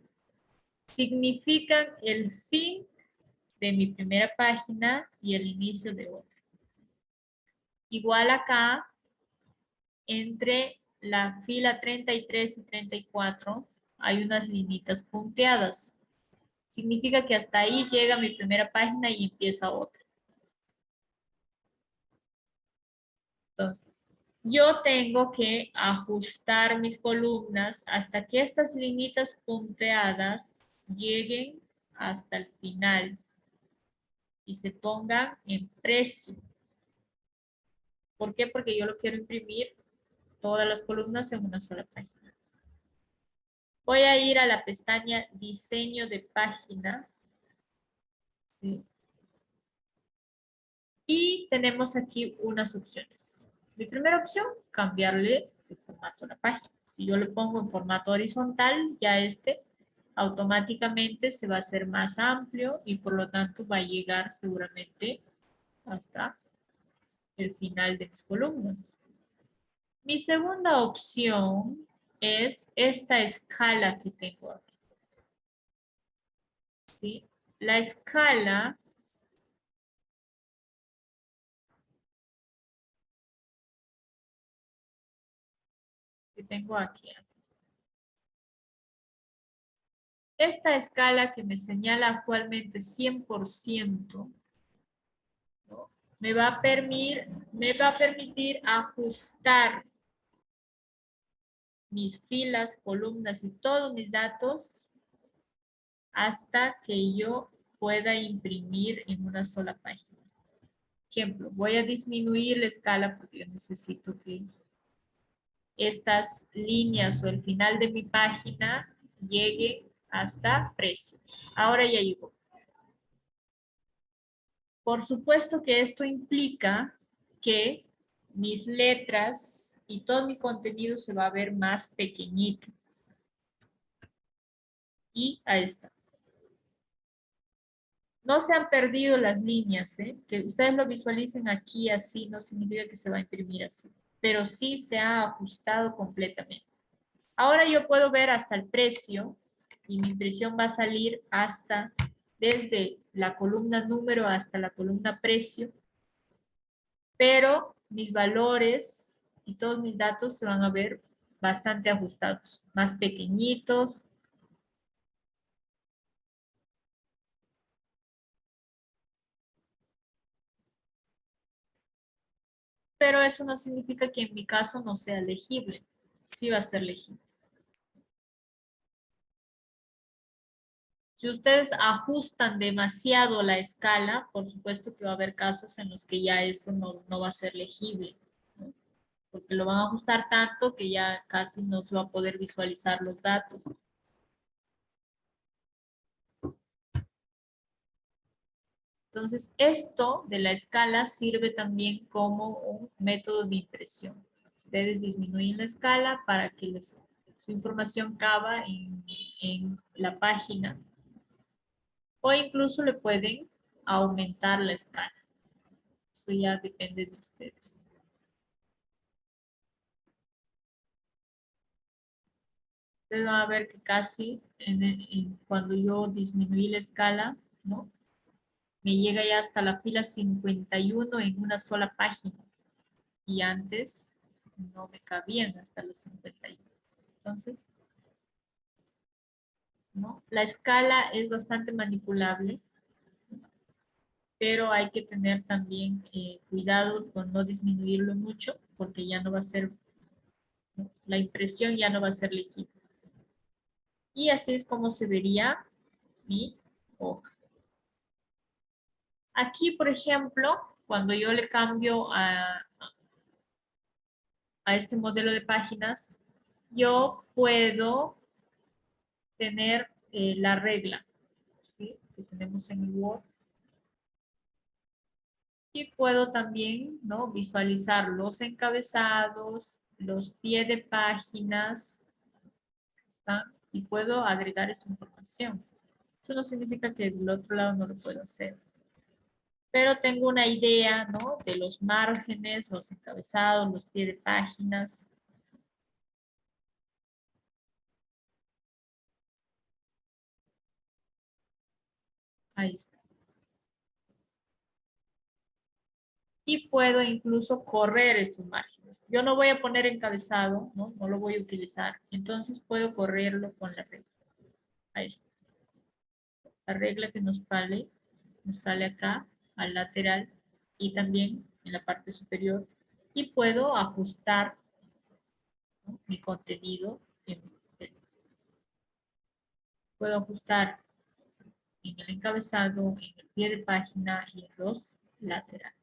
significan el fin de mi primera página y el inicio de otra. Igual acá, entre la fila 33 y 34 hay unas líneas punteadas. Significa que hasta ahí llega mi primera página y empieza otra. Entonces, yo tengo que ajustar mis columnas hasta que estas líneas punteadas lleguen hasta el final y se pongan en precio. ¿Por qué? Porque yo lo quiero imprimir todas las columnas en una sola página. Voy a ir a la pestaña Diseño de página. ¿Sí? Y tenemos aquí unas opciones. Mi primera opción, cambiarle el formato a la página. Si yo le pongo en formato horizontal, ya automáticamente se va a hacer más amplio y por lo tanto va a llegar seguramente hasta el final de mis columnas. Mi segunda opción es esta escala que tengo aquí. ¿Sí? La escala que tengo aquí. Esta escala que me señala actualmente 100%, ¿no? me va a permitir ajustar mis filas, columnas y todos mis datos hasta que yo pueda imprimir en una sola página. Ejemplo, voy a disminuir la escala porque yo necesito que estas líneas o el final de mi página llegue hasta precio. Ahora ya llegó. Por supuesto que esto implica que mis letras y todo mi contenido se va a ver más pequeñito. Y ahí está. No se han perdido las líneas, ¿eh? Que ustedes lo visualicen aquí así no significa que se va a imprimir así, pero sí se ha ajustado completamente. Ahora yo puedo ver hasta el precio y mi impresión va a salir hasta desde la columna número hasta la columna precio, pero mis valores y todos mis datos se van a ver bastante ajustados, más pequeñitos. Pero eso no significa que en mi caso no sea legible. Sí va a ser legible. Si ustedes ajustan demasiado la escala, por supuesto que va a haber casos en los que ya eso no va a ser legible, ¿no? Porque lo van a ajustar tanto que ya casi no se va a poder visualizar los datos. Entonces, esto de la escala sirve también como un método de impresión. Ustedes disminuyen la escala para que su información caba en la página. O incluso le pueden aumentar la escala. Eso ya depende de ustedes. Ustedes van a ver que casi cuando yo disminuí la escala, ¿no? Me llega ya hasta la fila 51 en una sola página. Y antes no me cabían hasta los 51. Entonces, ¿no? La escala es bastante manipulable, pero hay que tener también cuidado con no disminuirlo mucho, porque ya no va a ser, ¿no? La impresión ya no va a ser legible. Y así es como se vería mi hoja. Aquí, por ejemplo, cuando yo le cambio a este modelo de páginas, yo puedo tener la regla, ¿sí? Que tenemos en el Word. Y puedo también, ¿no? Visualizar los encabezados, los pies de páginas, ¿está? Y puedo agregar esa información. Eso no significa que del otro lado no lo puedo hacer. Pero tengo una idea, ¿no? De los márgenes, los encabezados, los pies de páginas. Ahí está. Y puedo incluso correr estos márgenes. Yo no voy a poner encabezado, ¿no? No lo voy a utilizar. Entonces puedo correrlo con la regla. Ahí está. La regla que nos sale acá al lateral y también en la parte superior. Y puedo ajustar, ¿no? Mi contenido. Puedo ajustar en el encabezado, en el pie de página y en los laterales.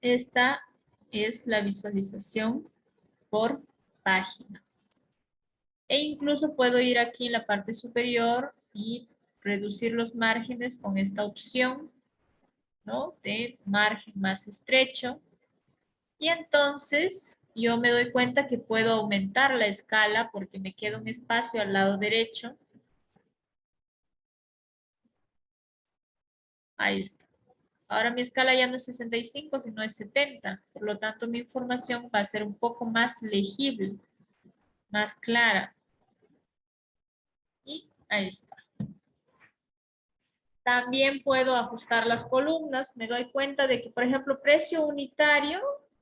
Esta es la visualización por páginas. E incluso puedo ir aquí en la parte superior y reducir los márgenes con esta opción, ¿no? De margen más estrecho. Y entonces yo me doy cuenta que puedo aumentar la escala porque me queda un espacio al lado derecho. Ahí está. Ahora mi escala ya no es 65, sino es 70. Por lo tanto, mi información va a ser un poco más legible, más clara. Y ahí está. También puedo ajustar las columnas. Me doy cuenta de que, por ejemplo, precio unitario,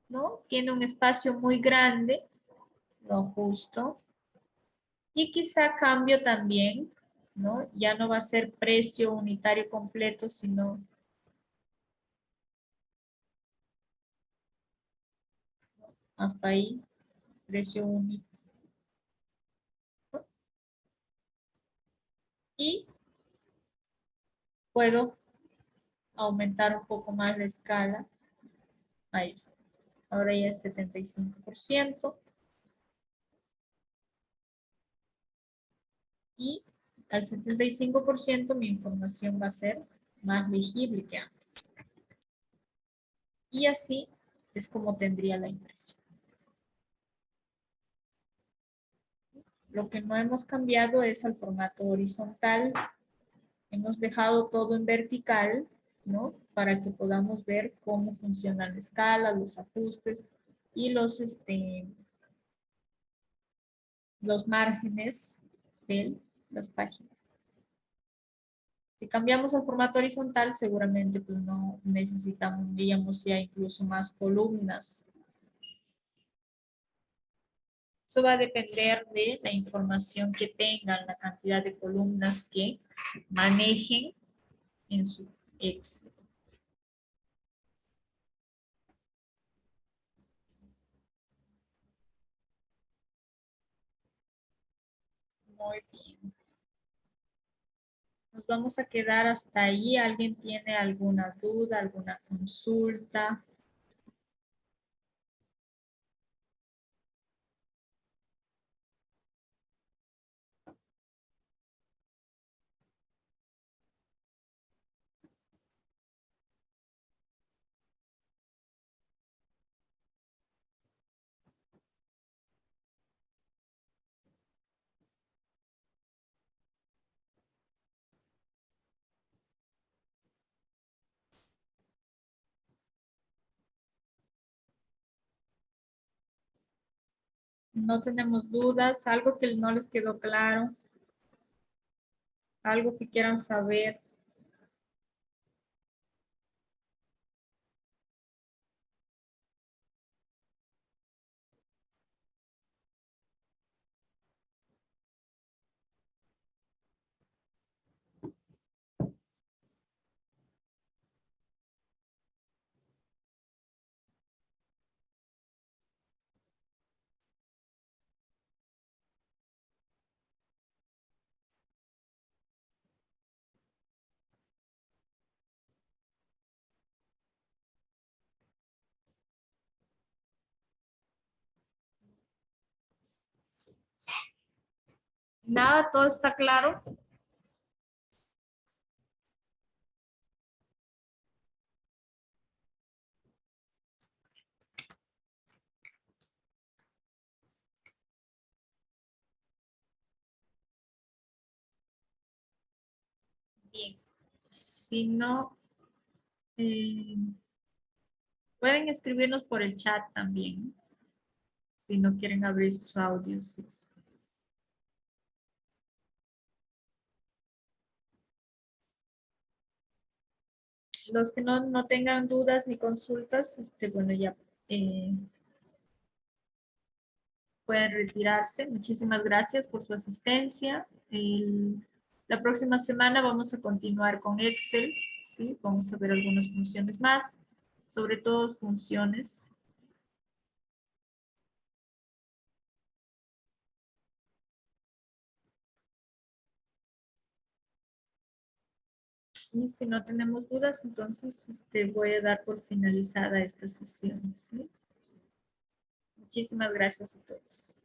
¿no? Tiene un espacio muy grande. Lo ajusto. Y quizá cambio también, ¿no? Ya no va a ser precio unitario completo, sino hasta ahí, precio único. Y puedo aumentar un poco más la escala. Ahí está. Ahora ya es 75%. Y al 75% mi información va a ser más legible que antes. Y así es como tendría la impresión. Lo que no hemos cambiado es al formato horizontal. Hemos dejado todo en vertical, ¿no? Para que podamos ver cómo funciona la escala, los ajustes y los márgenes de las páginas. Si cambiamos al formato horizontal, seguramente pues no necesitaríamos ya incluso más columnas. Eso va a depender de la información que tengan, la cantidad de columnas que manejen en su Excel. Muy bien. Nos vamos a quedar hasta ahí. ¿Alguien tiene alguna duda, alguna consulta? No tenemos dudas. ¿Algo que no les quedó claro? ¿Algo que quieran saber? Nada, todo está claro. Bien. Si no, eh, pueden escribirnos por el chat también. Si no quieren abrir sus audios. Los que no tengan dudas ni consultas, bueno, ya pueden retirarse. Muchísimas gracias por su asistencia. La próxima semana vamos a continuar con Excel, ¿sí? Vamos a ver algunas funciones más, sobre todo funciones. Y si no tenemos dudas, entonces voy a dar por finalizada esta sesión, ¿sí? Muchísimas gracias a todos.